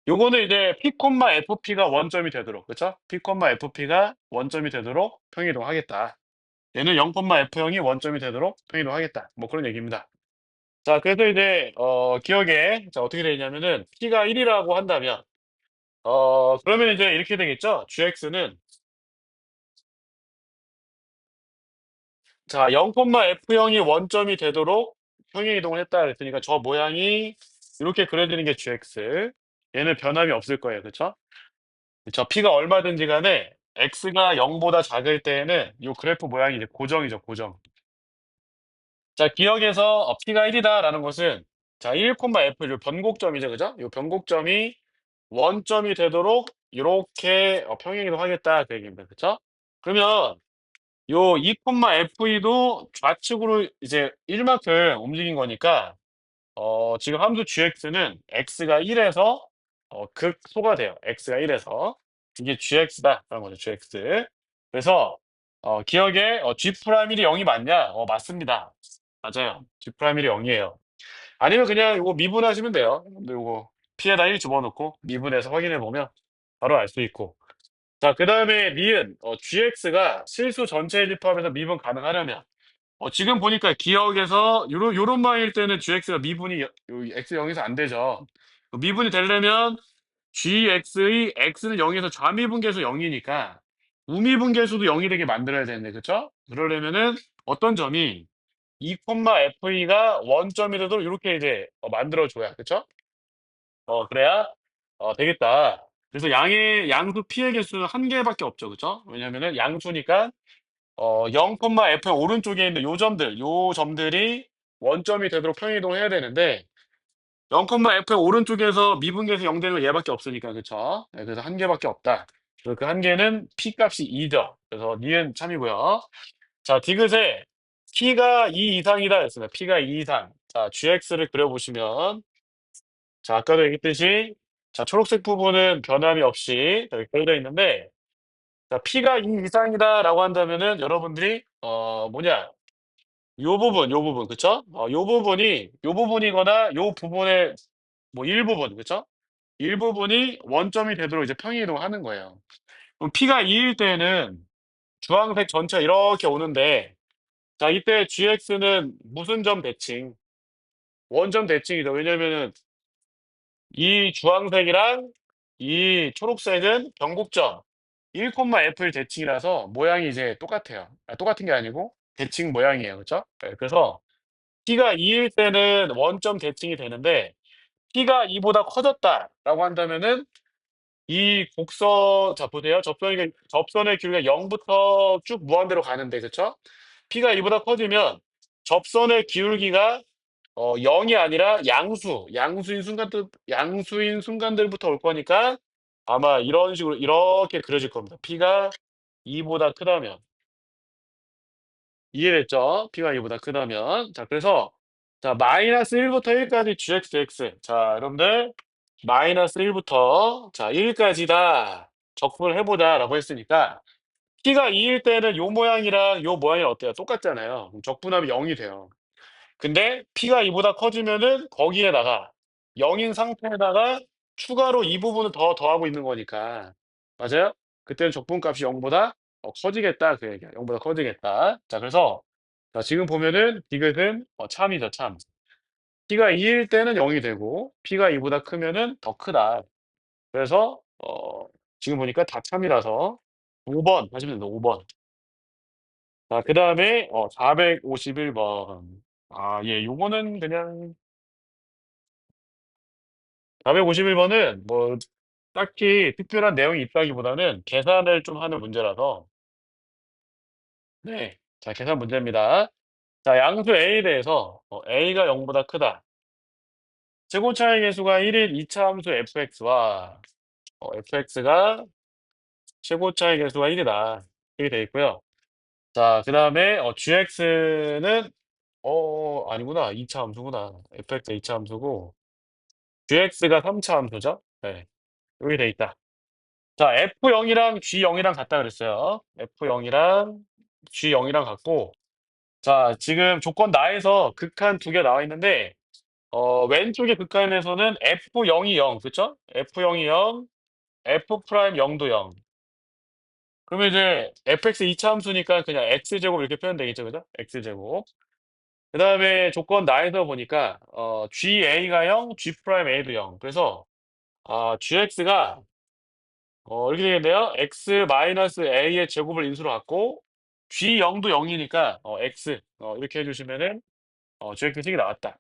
요거는 이제 P, FP가 원점이 되도록, 그쵸? P, FP가 원점이 되도록 평이동하겠다. 얘는 0, F0이 원점이 되도록 평이동하겠다. 뭐 그런 얘기입니다. 자, 그래서 이제 기억에 자 어떻게 되냐면은 P가 1이라고 한다면 그러면 이제 이렇게 되겠죠? GX는 자, 0, F0이 원점이 되도록 평행이동을 했다 그랬으니까 저 모양이 이렇게 그려지는 게 GX. 얘는 변함이 없을 거예요. 그쵸? 저 P가 얼마든지 간에 X가 0보다 작을 때에는 이 그래프 모양이 이제 고정이죠, 고정. 자, 기억에서 P가 1이다라는 것은 자, 1, F, 요 변곡점이죠, 그죠? 요 변곡점이 원점이 되도록 이렇게 평행이동하겠다 그 얘기입니다. 그쵸? 그러면 요 2, FE도 좌측으로 이제 1만큼 움직인 거니까 지금 함수 gx는 x가 1에서 극소가 돼요. x가 1에서 이게 gx다라는 거죠. gx. 그래서 기억에 g 프라임이 0이 맞냐? 맞습니다. 맞아요. g 프라임이 0이에요. 아니면 그냥 이거 미분하시면 돼요. 근데 이거 p에다 1 집어넣고 미분해서 확인해 보면 바로 알 수 있고. 자, 그 다음에 니은 gx가 실수 전체 일집합에서 미분 가능하려면 지금 보니까 기억에서 요런 방일 때는 gx가 미분이 x 0에서 안 되죠. 미분이 되려면 gx의 x는 0에서 좌미분계수 0이니까 우미분계수도 0이 되게 만들어야 되는데 그쵸? 그러려면은 어떤 점이 2, FE가 원점이 되도록 이렇게 이제 만들어줘야 그쵸? 그래야 되겠다. 그래서 양수 P의 개수는 한 개밖에 없죠. 그쵸? 왜냐면은 양수니까 0, F 오른쪽에 있는 요 점들이 원점이 되도록 평이동해야 되는데 0, F 오른쪽에서 미분계에서 0 되는 건 얘밖에 없으니까 그쵸? 네, 그래서 한 개밖에 없다. 그래서 그 한 개는 P 값이 2죠. 그래서 니은 참이고요. 자, 디귿에 P가 2 이상이다 했습니다. P가 2 이상. 자, GX를 그려보시면 자, 아까도 얘기했듯이 자, 초록색 부분은 변함이 없이 여기 그려져 있는데 자, P가 2 이상이다라고 한다면은 여러분들이 요 부분 그쵸? 요 부분이거나 요 부분의 뭐 일부분 그쵸? 일부분이 원점이 되도록 이제 평행이동하는 거예요. 그럼 P가 2일 때는 주황색 전체 이렇게 오는데 자, 이때 GX는 무슨 점 대칭? 원점 대칭이죠. 왜냐면은 이 주황색이랑 이 초록색은 변곡점 1, F일 대칭이라서 모양이 이제 똑같아요. 똑같은 게 아니고 대칭 모양이에요. 그쵸? 네, 그래서 P가 2일 때는 원점 대칭이 되는데 P가 2보다 커졌다라고 한다면은 이 곡선 자 보세요. 접선의 길이가 0부터 쭉 무한대로 가는데 그쵸? P가 2보다 커지면 접선의 기울기가 0이 아니라 양수인 순간들부터 올 거니까 아마 이런 식으로 이렇게 그려질 겁니다. P가 2보다 크다면 이해됐죠? P가 2보다 크다면 자 그래서 자 마이너스 1부터 1까지 gx 자 여러분들 마이너스 1부터 자 1까지다 적분을 해보자라고 했으니까 P가 2일 때는 요 모양이랑 요 모양이 어때요? 똑같잖아요. 그럼 적분하면 0이 돼요. 근데 P가 2보다 커지면은 거기에다가 0인 상태에다가 추가로 이 부분을 더 더하고 있는 거니까 맞아요? 그때는 적분값이 0보다 커지겠다 그 얘기야. 0보다 커지겠다. 자 그래서 자, 지금 보면은 디귿은 참이죠 참. P가 2일 때는 0이 되고 P가 2보다 크면은 더 크다. 그래서 지금 보니까 다 참이라서 5번 하시면 됩니다. 5번. 자 그다음에 451번. 예 요거는 그냥 451번은 뭐 딱히 특별한 내용이 있다기보다는 계산을 좀 하는 문제라서 네. 자, 계산 문제입니다. 자, 양수 A에 대해서 A가 0보다 크다. 최고차의 계수가 1인 2차 함수 fx와 fx가 최고차의 계수가 1이다. 이렇게 돼 있고요. 자, 그다음에 gx는 아니구나. 2차 함수구나. fx 2차 함수고 gx가 3차 함수죠. 네. 여기 돼 있다. 자, F0이랑 G0이랑 같다 그랬어요. F0이랑 G0이랑 같고, 자, 지금 조건 나에서 극한 두 개 나와 있는데, 왼쪽의 극한에서는 F0이 0, 그쵸? F0이 0, F 프라임 0도 0. 그러면 이제 fx 2차 함수니까 그냥 x제곱 이렇게 표현되겠죠, 그죠? x제곱. 그 다음에 조건 나에서 보니까, GA가 0, G 프라임 A도 0. 그래서, GX가 이렇게 되겠네요. x 마이너스 a의 제곱을 인수로 갖고 g0도 0이니까 x 이렇게 해주시면은 gx식이 나왔다.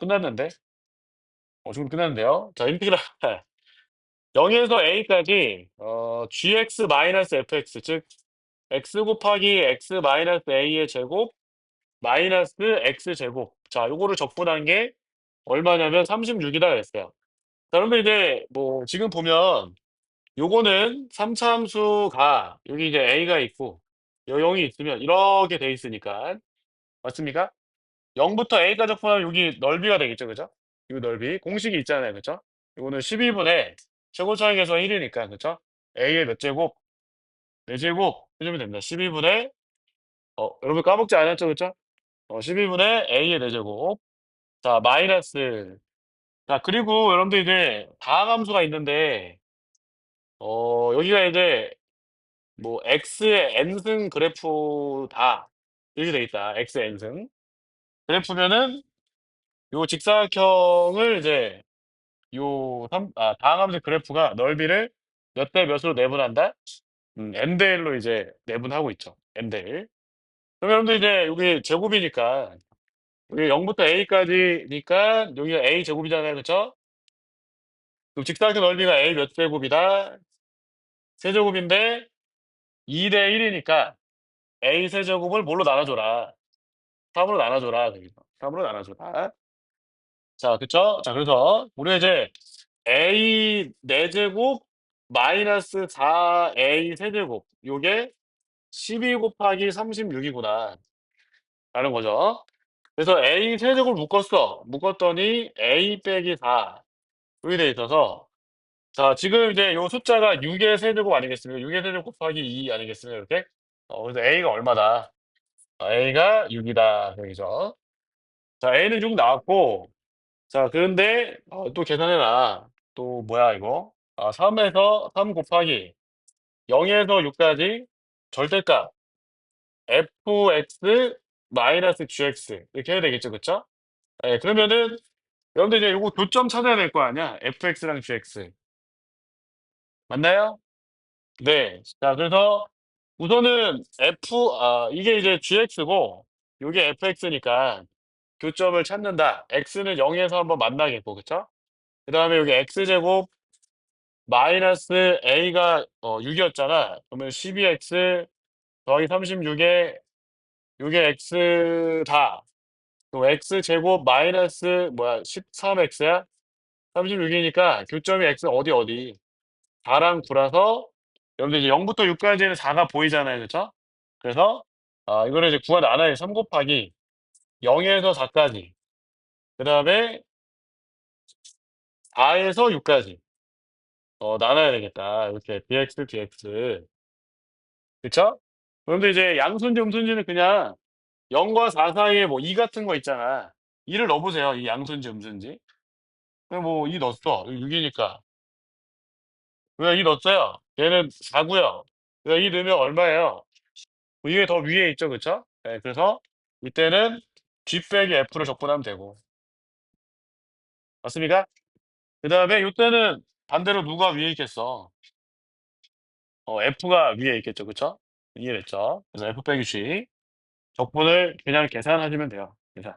끝났는데? 지금 끝났는데요. 자, 인티그랄 0에서 a까지 gx 마이너스 fx 즉 x 곱하기 x 마이너스 a의 제곱 마이너스 x 제곱. 자, 요거를 적분한 게 얼마냐면 36이다 그랬어요. 자, 그런데 이제 뭐 지금 보면 요거는 3차 함수가 여기 이제 a가 있고 요 0이 있으면 이렇게 돼 있으니까 맞습니까? 0부터 a까지 포함하면 여기 넓이가 되겠죠, 그죠? 이 넓이 공식이 있잖아요, 그죠? 이거는 12분의 최고차의 계수가 1이니까 그죠? a의 몇 제곱? 4제곱 해주면 됩니다. 12분의 여러분 까먹지 않았죠, 그죠? 12분의 a의 4제곱. 자, 마이너스. 자, 그리고 여러분들 이제 다항함수가 있는데 여기가 이제 뭐 x의 n승 그래프다 이렇게 돼 있다. x의 n승 그래프면은 요 직사각형을 이제 다항함수 그래프가 넓이를 몇 대 몇으로 내분한다? n 대 1로 이제 내분하고 있죠. n 대 1. 그럼 여러분들 이제 여기 제곱이니까 여기 0부터 a까지니까 여기가 a 제곱이잖아요. 그렇죠? 그럼 직사각형 넓이가 a 몇 제곱이다? 세제곱인데 2 대 1이니까 a 세제곱을 뭘로 나눠줘라? 3으로 나눠줘라. 여기서. 3으로 나눠줘라. 자, 그쵸? 자, 그래서 우리가 이제 a 4제곱 마이너스 4a 세제곱 요게 12 곱하기 36이구나 라는 거죠. 그래서 a 세제곱을 묶었어. 묶었더니 a 빼기 4 이렇게 돼 있어서 자, 지금 이제 요 숫자가 6의 세제곱 아니겠습니까? 6의 세제곱 곱하기 2 아니겠습니까? 이렇게? 그래서 a가 얼마다? a가 6이다. 여기죠. 자, a는 6 나왔고 자, 그런데 또 계산해라. 또 뭐야 이거? 3에서 3 곱하기 0에서 6까지 절대값 fx 마이너스 gx 이렇게 해야 되겠죠, 그쵸? 예, 그러면은 여러분들 이제 이거 교점 찾아야 될 거 아니야? fx랑 gx 맞나요? 네. 자, 그래서 우선은 이게 이제 gx고 이게 fx니까 교점을 찾는다. x는 0에서 한번 만나겠고, 그쵸? 그 다음에 여기 x제곱 마이너스 a가 6이었잖아. 그러면 12x 더하기 36에 6의 x다. 그럼 x 제곱 마이너스 뭐야 13x야? 36이니까 교점이 x 어디 4랑 9라서 여러분들 이제 0부터 6까지는 4가 보이잖아요. 그쵸? 그래서 이거를 이제 9가 나눠요. 3 곱하기 0에서 4까지 그 다음에 4에서 6까지 나눠야 되겠다. 이렇게 bx dx 그쵸? 그런데 이제 양수인지 음수인지는 그냥 0과 4 사이에 뭐 2 같은 거 있잖아. 2를 넣어보세요. 이 양수인지 음수인지. 그냥 뭐 2 넣었어. 6이니까. 왜 2 넣었어요? 얘는 4고요. 왜 2 넣으면 얼마예요? 이게 더 위에 있죠. 그쵸? 네, 그래서 이때는 G 빼기 F를 적분하면 되고. 맞습니까? 그 다음에 이때는 반대로 누가 위에 있겠어? F가 위에 있겠죠. 그쵸? 이해됐죠? 그래서 F 빼기 G. 적분을 그냥 계산하시면 돼요. 계산.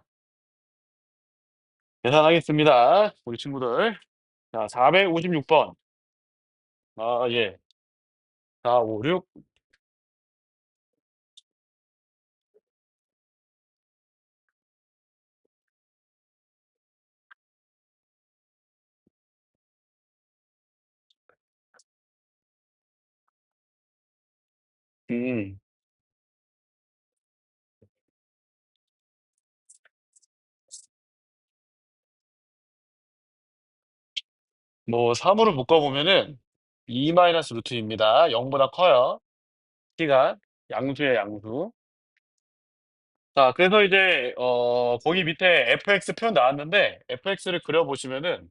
계산하겠습니다. 우리 친구들. 자, 456번. 아, 예. 456. 음, 뭐, 3으로 묶어보면은 2 마이너스 루트입니다. 0보다 커요. t가 양수의 양수. 자, 그래서 이제, 거기 밑에 fx 표현 나왔는데, fx를 그려보시면은,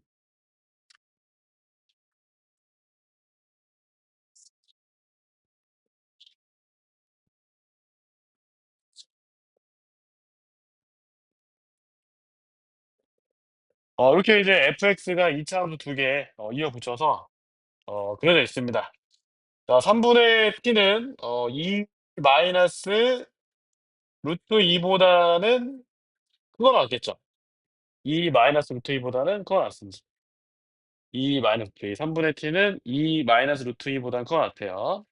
이렇게 이제 fx가 이차함수 두 개, 이어 붙여서, 그려져 있습니다. 자, 3분의 t는, 2 마이너스 루트 2보다는 그건 낫겠죠. 2 마이너스 루트 2보다는 그건 낫습니다. 2 마이너스 루트 2. 3분의 t는 2 마이너스 루트 2보다는 그건 같아요.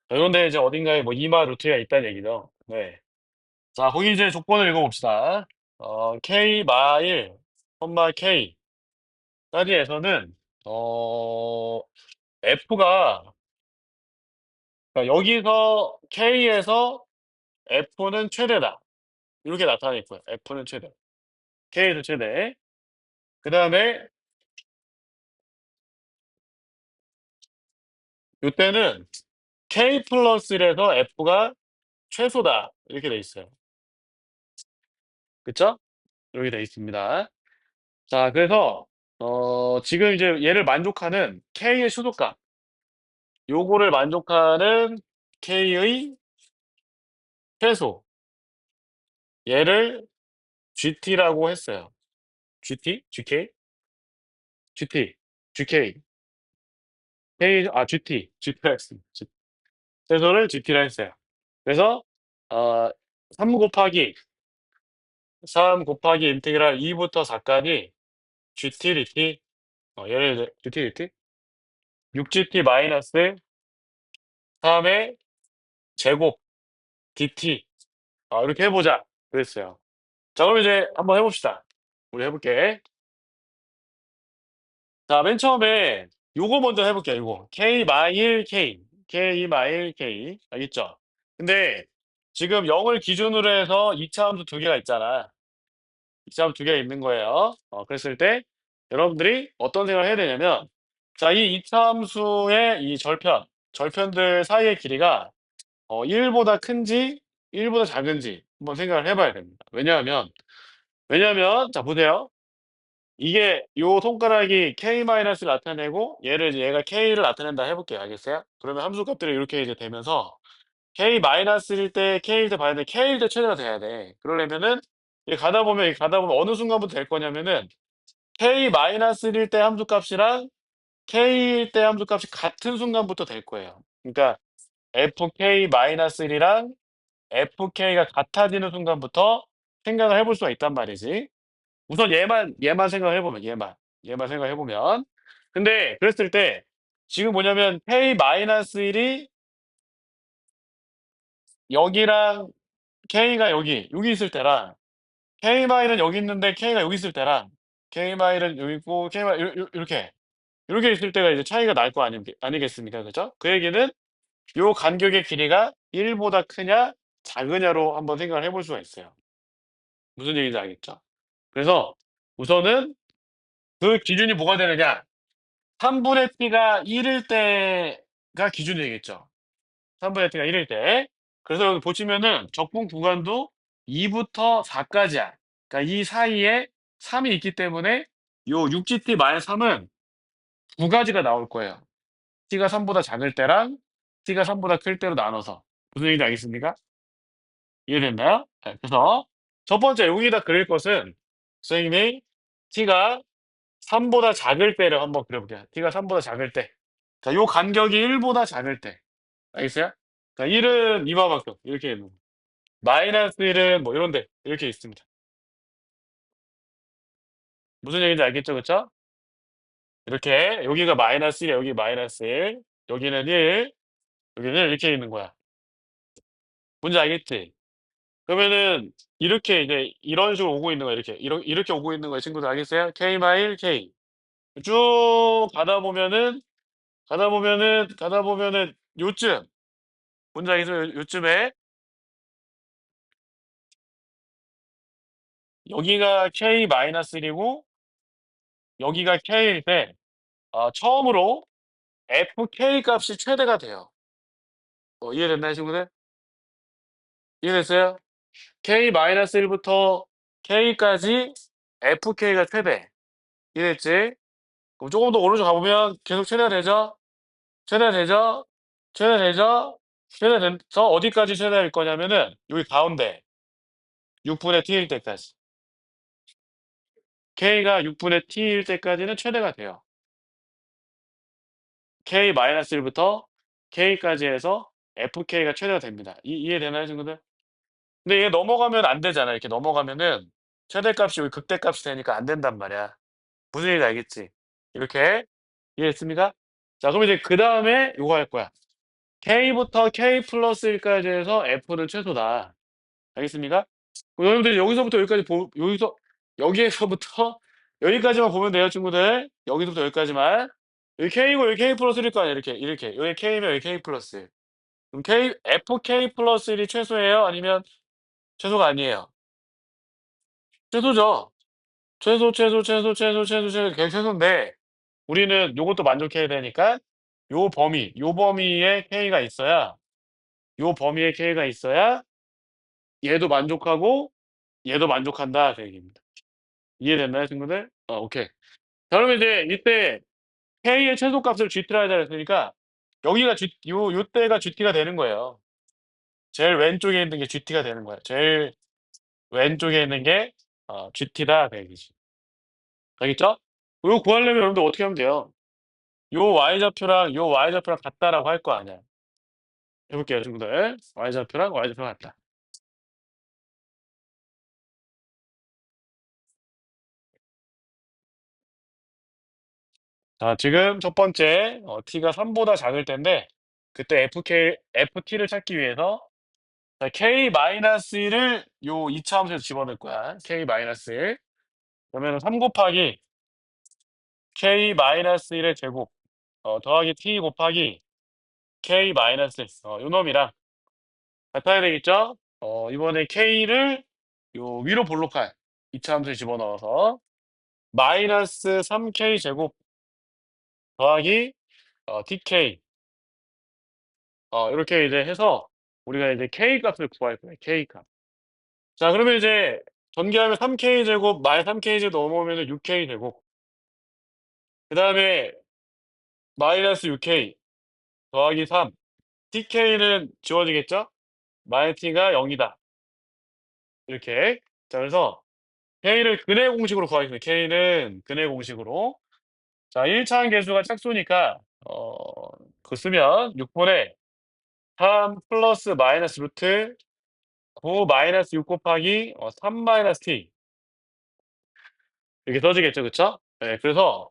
자, 그런데 이제 어딘가에 뭐 2마 루트가 있다는 얘기죠. 네. 자, 거기 이제 조건을 읽어봅시다. k 마일, k 까지에서는, f가, 그러니까 여기서 k에서 f는 최대다. 이렇게 나타나 있고요. f는 최대. k에서 최대. 그 다음에, 이때는 k 플러스 1에서 f가 최소다. 이렇게 돼 있어요. 그쵸? 이렇게 돼 있습니다. 자, 그래서, 지금 이제 얘를 만족하는 k의 수도값, 요거를 만족하는 k의 최소, 얘를 gt라고 했어요. gt? gk? gt, gk, gt라 했습니다. 최소를 gt라 했어요. 그래서, 어, 3 곱하기, 3 곱하기 인테그랄 2부터 4까지 gt dt, 얘를 gt dt? 6gt 마이너스 3의 제곱 dt. 이렇게 해보자. 그랬어요. 자, 그럼 이제 한번 해봅시다. 우리 해볼게. 자, 맨 처음에 요거 먼저 해볼게요. 요거. k 마일 k. k 마일 k. 알겠죠? 근데 지금 0을 기준으로 해서 이차함수 두 개가 있잖아. 이차함수 두 개가 있는 거예요. 그랬을 때 여러분들이 어떤 생각을 해야 되냐면, 자, 이 이차함수의 이 절편들 사이의 길이가 1보다 큰지 1보다 작은지 한번 생각을 해봐야 됩니다. 왜냐하면 자 보세요. 이게 요 손가락이 k-를 나타내고 얘가 k를 나타낸다 해볼게요. 알겠어요? 그러면 함수 값들이 이렇게 이제 되면서 k-일 때 k일 때 봐야 돼. k일 때 최대가 돼야 돼. 그러려면은 이게 가다 보면 어느 순간부터 될 거냐면은 k-일 때 함수 값이랑 k일 때 함수 값이 같은 순간부터 될 거예요. 그러니까 fk-1이랑 fk가 같아지는 순간부터 생각을 해볼 수가 있단 말이지. 우선 얘만 생각을 해보면 얘만 생각을 해보면 근데 그랬을 때 지금 뭐냐면 k-1이 여기랑 k가 여기 있을 때랑 k-은 여기 있는데 k가 여기 있을 때랑 k-은 여기 있고 k-가 이렇게 있을 때가 이제 차이가 날 거 아니겠습니까? 그죠? 그 얘기는 요 간격의 길이가 1보다 크냐 작으냐로 한번 생각을 해볼 수가 있어요. 무슨 얘기인지 알겠죠? 그래서 우선은 그 기준이 뭐가 되느냐? 3분의 t가 1일 때가 기준이 되겠죠. 3분의 t가 1일 때. 그래서 여기 보시면은 적분 구간도 2부터 4까지야. 그러니까 이 사이에 3이 있기 때문에 요 6gt-3은 두 가지가 나올 거예요. t가 3보다 작을 때랑 t가 3보다 클 때로 나눠서. 무슨 얘기인지 알겠습니까? 이해됐나요? 네, 그래서 첫 번째 여기다 그릴 것은 선생님이 t가 3보다 작을 때를 한번 그려볼게요. t가 3보다 작을 때. 자, 요 간격이 1보다 작을 때. 알겠어요? 자, 1은 이마만큼 이렇게 있는 거. 마이너스 1은 뭐 이런데 이렇게 있습니다. 무슨 얘기인지 알겠죠? 그쵸? 이렇게 여기가 마이너스 1이야. 여기 마이너스 1. 여기는 1. 여기는 1 이렇게 있는 거야. 뭔지 알겠지? 그러면은 이렇게 이제 이런 식으로 오고 있는 거야. 이렇게 오고 있는 거야. 친구들 알겠어요? K-1 K. 쭉 가다 보면은 요쯤 뭔지 알겠어요? 요쯤에 여기가 K-1이고 여기가 K일 때 처음으로 FK 값이 최대가 돼요. 이해됐나요, 친구들? 이해됐어요? K-1부터 K까지 FK가 최대. 이해됐지? 그럼 조금 더 오른쪽 가보면 계속 최대가 되죠? 최대가 되죠? 최대가 되죠? 최대가 돼서 어디까지 최대일 거냐면은 여기 가운데 6분의 t일 때까지. K가 6분의 t일 때까지는 최대가 돼요. K-1부터 K까지 해서 FK가 최대가 됩니다. 이해되나요, 친구들? 근데 얘 넘어가면 안 되잖아. 이렇게 넘어가면은 최대값이 여기 극대값이 되니까 안 된단 말이야. 무슨 얘기인지 알겠지? 이렇게 이해했습니까? 자, 그럼 이제 그 다음에 요거 할 거야. K부터 K 플러스 1까지 해서 F는 최소다. 알겠습니까? 여러분들 여기서부터 여기까지 여기에서부터 여기까지만 보면 돼요, 친구들. 여기서부터 여기까지만. 여기 K고 여기 K 플러스 1일 거 아니야, 이렇게. 여기 K면 여기 K 플러스 1. 그럼 FK 플러스 1이 최소예요? 아니면 최소가 아니에요? 최소죠. 계속 최소인데, 우리는 요것도 만족해야 되니까, 요 범위에 K가 있어야, 요 범위에 K가 있어야, 얘도 만족하고, 얘도 만족한다. 그 얘기입니다. 이해됐나요, 친구들? 오케이. 자, 그러면 이제 이때 K의 최소값을 GT라 해야 되니까, 여기가 요때가 GT가 되는 거예요. 제일 왼쪽에 있는 게 GT가 되는 거야. 제일 왼쪽에 있는 게, GT다. 그 얘기지. 알겠죠? 이거 구하려면 여러분들 어떻게 하면 돼요? 요 y좌표랑 같다라고 할 거 아니야. 해볼게요, 친구들. y좌표랑 같다. 자, 지금 첫 번째, t가 3보다 작을 텐데, 그때 ft를 찾기 위해서, 자, k-1을 요 이차함수에서 집어넣을 거야. k-1. 그러면 3 곱하기 k-1의 제곱, 더하기 t 곱하기 k-1, 요 놈이랑 같아야 되겠죠? 이번에 k를 요 위로 볼록한 이차함수에 집어넣어서 마이너스 3k 제곱 더하기 tk 이렇게 이제 해서 우리가 이제 k 값을 구할 거예요. k 값. 자, 그러면 이제 전개하면 3k 제곱 마이너스 3k 제곱 넘어오면 6k 제곱. 그다음에 마이너스 6k 더하기 3 tk는 지워지겠죠? 마이너스 t가 0이다. 이렇게. 자, 그래서 k를 근해 공식으로 구하겠습니다. k는 근해 공식으로. 자, 1차원 계수가 착수니까 그 쓰면 6분의 3 플러스 마이너스 루트 9 마이너스 6 곱하기 3 마이너스 t 이렇게 써지겠죠, 그쵸? 네, 그래서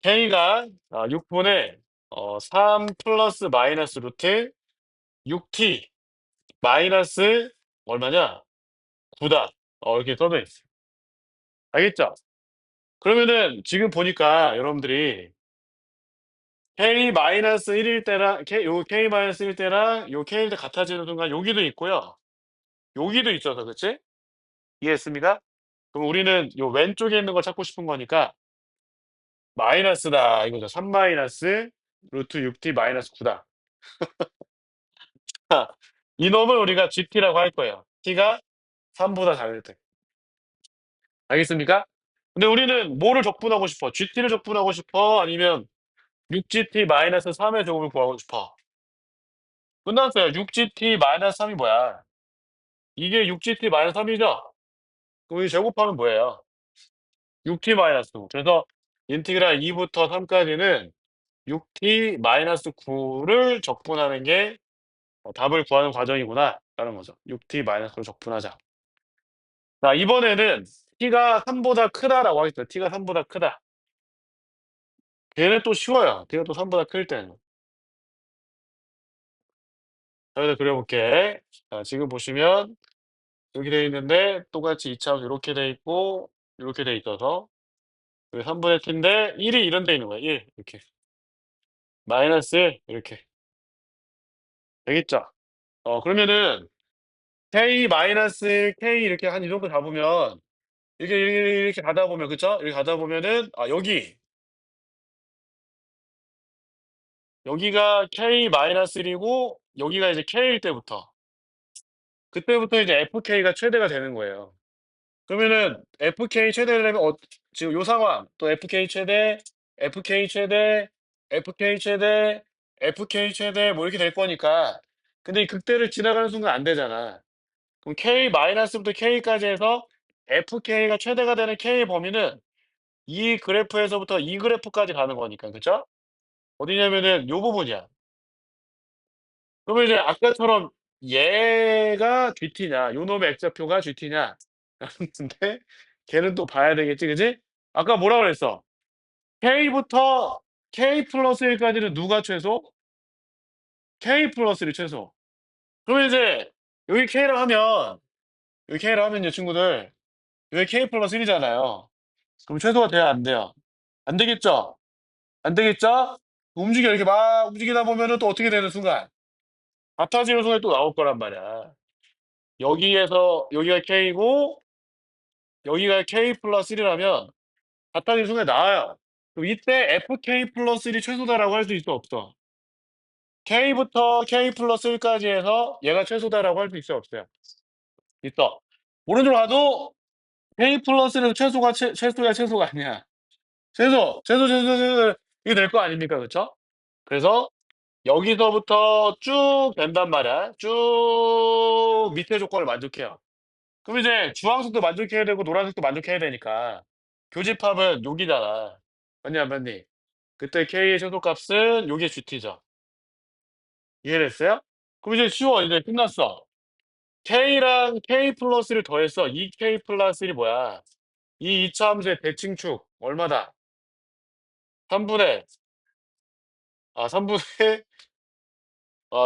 k가 6분의 3 플러스 마이너스 루트 6t 마이너스 얼마냐? 9다. 이렇게 써져 있어요. 알겠죠? 그러면은 지금 보니까 여러분들이 k 마이너스 1일 때랑 k 마이너스 1 때랑 요 k일 때 같아지는 순간 여기도 있고요. 여기도 있어서 그치? 이해했습니까? 그럼 우리는 요 왼쪽에 있는 걸 찾고 싶은 거니까 마이너스다 이거죠. 3 마이너스 루트 6t 마이너스 9다. 이놈을 우리가 gt라고 할 거예요. t가 3보다 작을 때. 알겠습니까? 근데 우리는 뭐를 적분하고 싶어? gt를 적분하고 싶어? 아니면 6gt 마이너스 3의 제곱을 구하고 싶어? 끝났어요. 6gt 마이너스 3이 뭐야? 이게 6gt 마이너스 3이죠? 그럼 이 제곱하면 뭐예요? 6t 마이너스 9. 그래서 인티그랄 2부터 3까지는 6t 마이너스 9를 적분하는 게 답을 구하는 과정이구나 라는 거죠. 6t 마이너스 9를 적분하자. 자, 이번에는 t가 3보다 크다라고 하겠죠. t가 3보다 크다. 걔는 또 쉬워요. t가 또 3보다 클 때는. 자, 여기다 그려볼게. 자, 지금 보시면 이렇게 돼 있는데 똑같이 이차함수 이렇게 돼 있고 이렇게 돼 있어서 여기 3분의 t인데 1이 이런 데 있는 거야. 1 이렇게 마이너스 1 이렇게 되겠죠. 그러면은 k 마이너스 1 k 이렇게 한 이 정도 잡으면 이렇게 가다 보면 그쵸? 이렇게 가다 보면은 여기가 k 마이너스 1이고 여기가 이제 k일 때부터 그때부터 이제 fk가 최대가 되는 거예요. 그러면은 fk 최대려면 지금 요 상황 또 fk 최대, fk 최대, fk 최대, fk 최대 뭐 이렇게 될 거니까 근데 이 극대를 지나가는 순간 안 되잖아. 그럼 k 마이너스부터 k까지 해서 fk가 최대가 되는 k 범위는 이 그래프에서부터 이 그래프까지 가는 거니까 그쵸? 어디냐면은 요 부분이야. 그러면 이제 아까처럼 얘가 GT냐 요 놈의 X좌표가 GT냐 근데 걔는 또 봐야 되겠지 그지? 아까 뭐라 그랬어? K부터 K 플러스 1까지는 누가 최소? K 플러스 1이 최소. 그러면 이제 여기 K랑 하면 여기 K랑 하면요 친구들 여기 K 플러스 1이잖아요. 그럼 최소가 돼야 안 돼요? 안 되겠죠? 안 되겠죠? 움직여 이렇게 막 움직이다 보면은 또 어떻게 되는 순간 같아지는 순간이 또 나올 거란 말이야. 여기에서 여기가 K고 여기가 K 플러스 1이라면 같아지는 순간에 나와요. 그럼 이때 FK 플러스 1이 최소다라고 할 수 있어 없어? K부터 K 플러스 1까지 해서 얘가 최소다라고 할 수 있어 없어요? 있어. 오른쪽으로 가도 K 플러스 1에서 최소야 최소가 아니야. 최소 이게 될 거 아닙니까 그쵸? 그래서 여기서부터 쭉 된단 말이야. 쭉 밑에 조건을 만족해요. 그럼 이제 주황색도 만족해야 되고 노란색도 만족해야 되니까 교집합은 여기잖아. 맞니 안 맞니? 그때 K의 최소값은 요게 GT죠. 이해됐어요? 그럼 이제 쉬워. 이제 끝났어. K랑 K 플러스를 더해서 2K 플러스 1이 뭐야? 이 이차 함수의 대칭축 얼마다? 3분의 3분의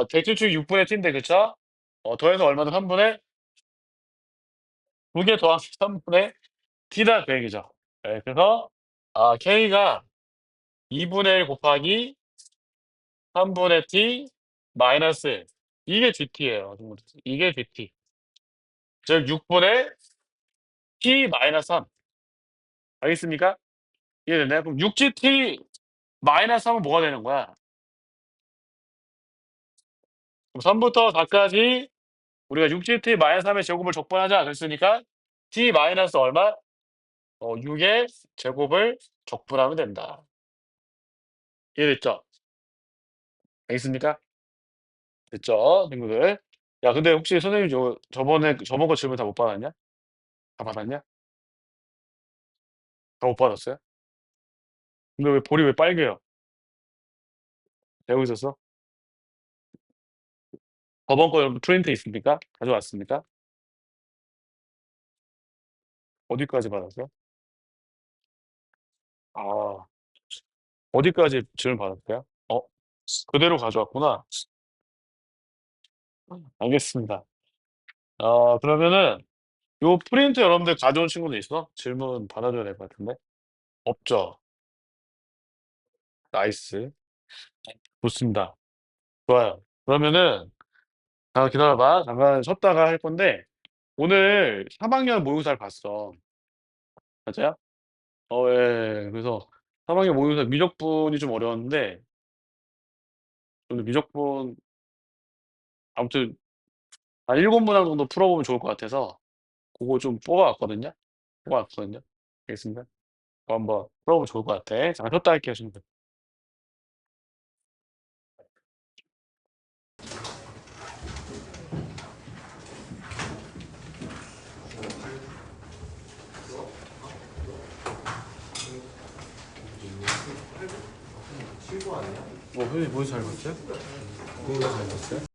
대칭축이 6분의 t인데 그쵸? 더해서 얼마다 3분의 2개 더하기 3분의 t다 그 얘기죠. 네, 그래서 K가 2분의 1 곱하기 3분의 t 마이너스 이게 GT예요. 이게 GT. 즉 6분의 t 마이너스 3. 알겠습니까? 이해됐나요? 그럼 6gt 마이너스 3은 뭐가 되는 거야? 그럼 3부터 4까지 우리가 6gt 마이너스 3의 제곱을 적분하자 그랬으니까 t 마이너스 얼마? 6의 제곱을 적분하면 된다. 이해됐죠? 알겠습니까? 됐죠? 친구들. 야, 근데 혹시 선생님 저번 거 질문 다 못 받았냐? 다 받았냐? 다 못 받았어요? 근데 왜 볼이 왜 빨개요? 배우고 있었어? 저번 거 여러분 프린트 있습니까? 가져왔습니까? 어디까지 받았어요? 아, 어디까지 질문 받았어요? 그대로 가져왔구나. 알겠습니다. 그러면은 요 프린트 여러분들 가져온 친구도 있어? 질문 받아줘야 될 것 같은데? 없죠? 나이스. 좋습니다. 좋아요. 그러면은 기다려봐. 잠깐 쉬었다가 할 건데 오늘 3학년 모의고사를 봤어. 맞아요? 예. 그래서 3학년 모의고사 미적분이 좀 어려웠는데 오늘 미적분 아무튼 한 7문항 정도 풀어보면 좋을 것 같아서 그거 좀 뽑아왔거든요. 뽑아왔거든요. 알겠습니다. 그거 한번 풀어보면 좋을 것 같아. 잠깐 쉬었다 할게요, 친구들. 선생님 모의고사 잘 봤어요? 모의고사 잘 봤어요?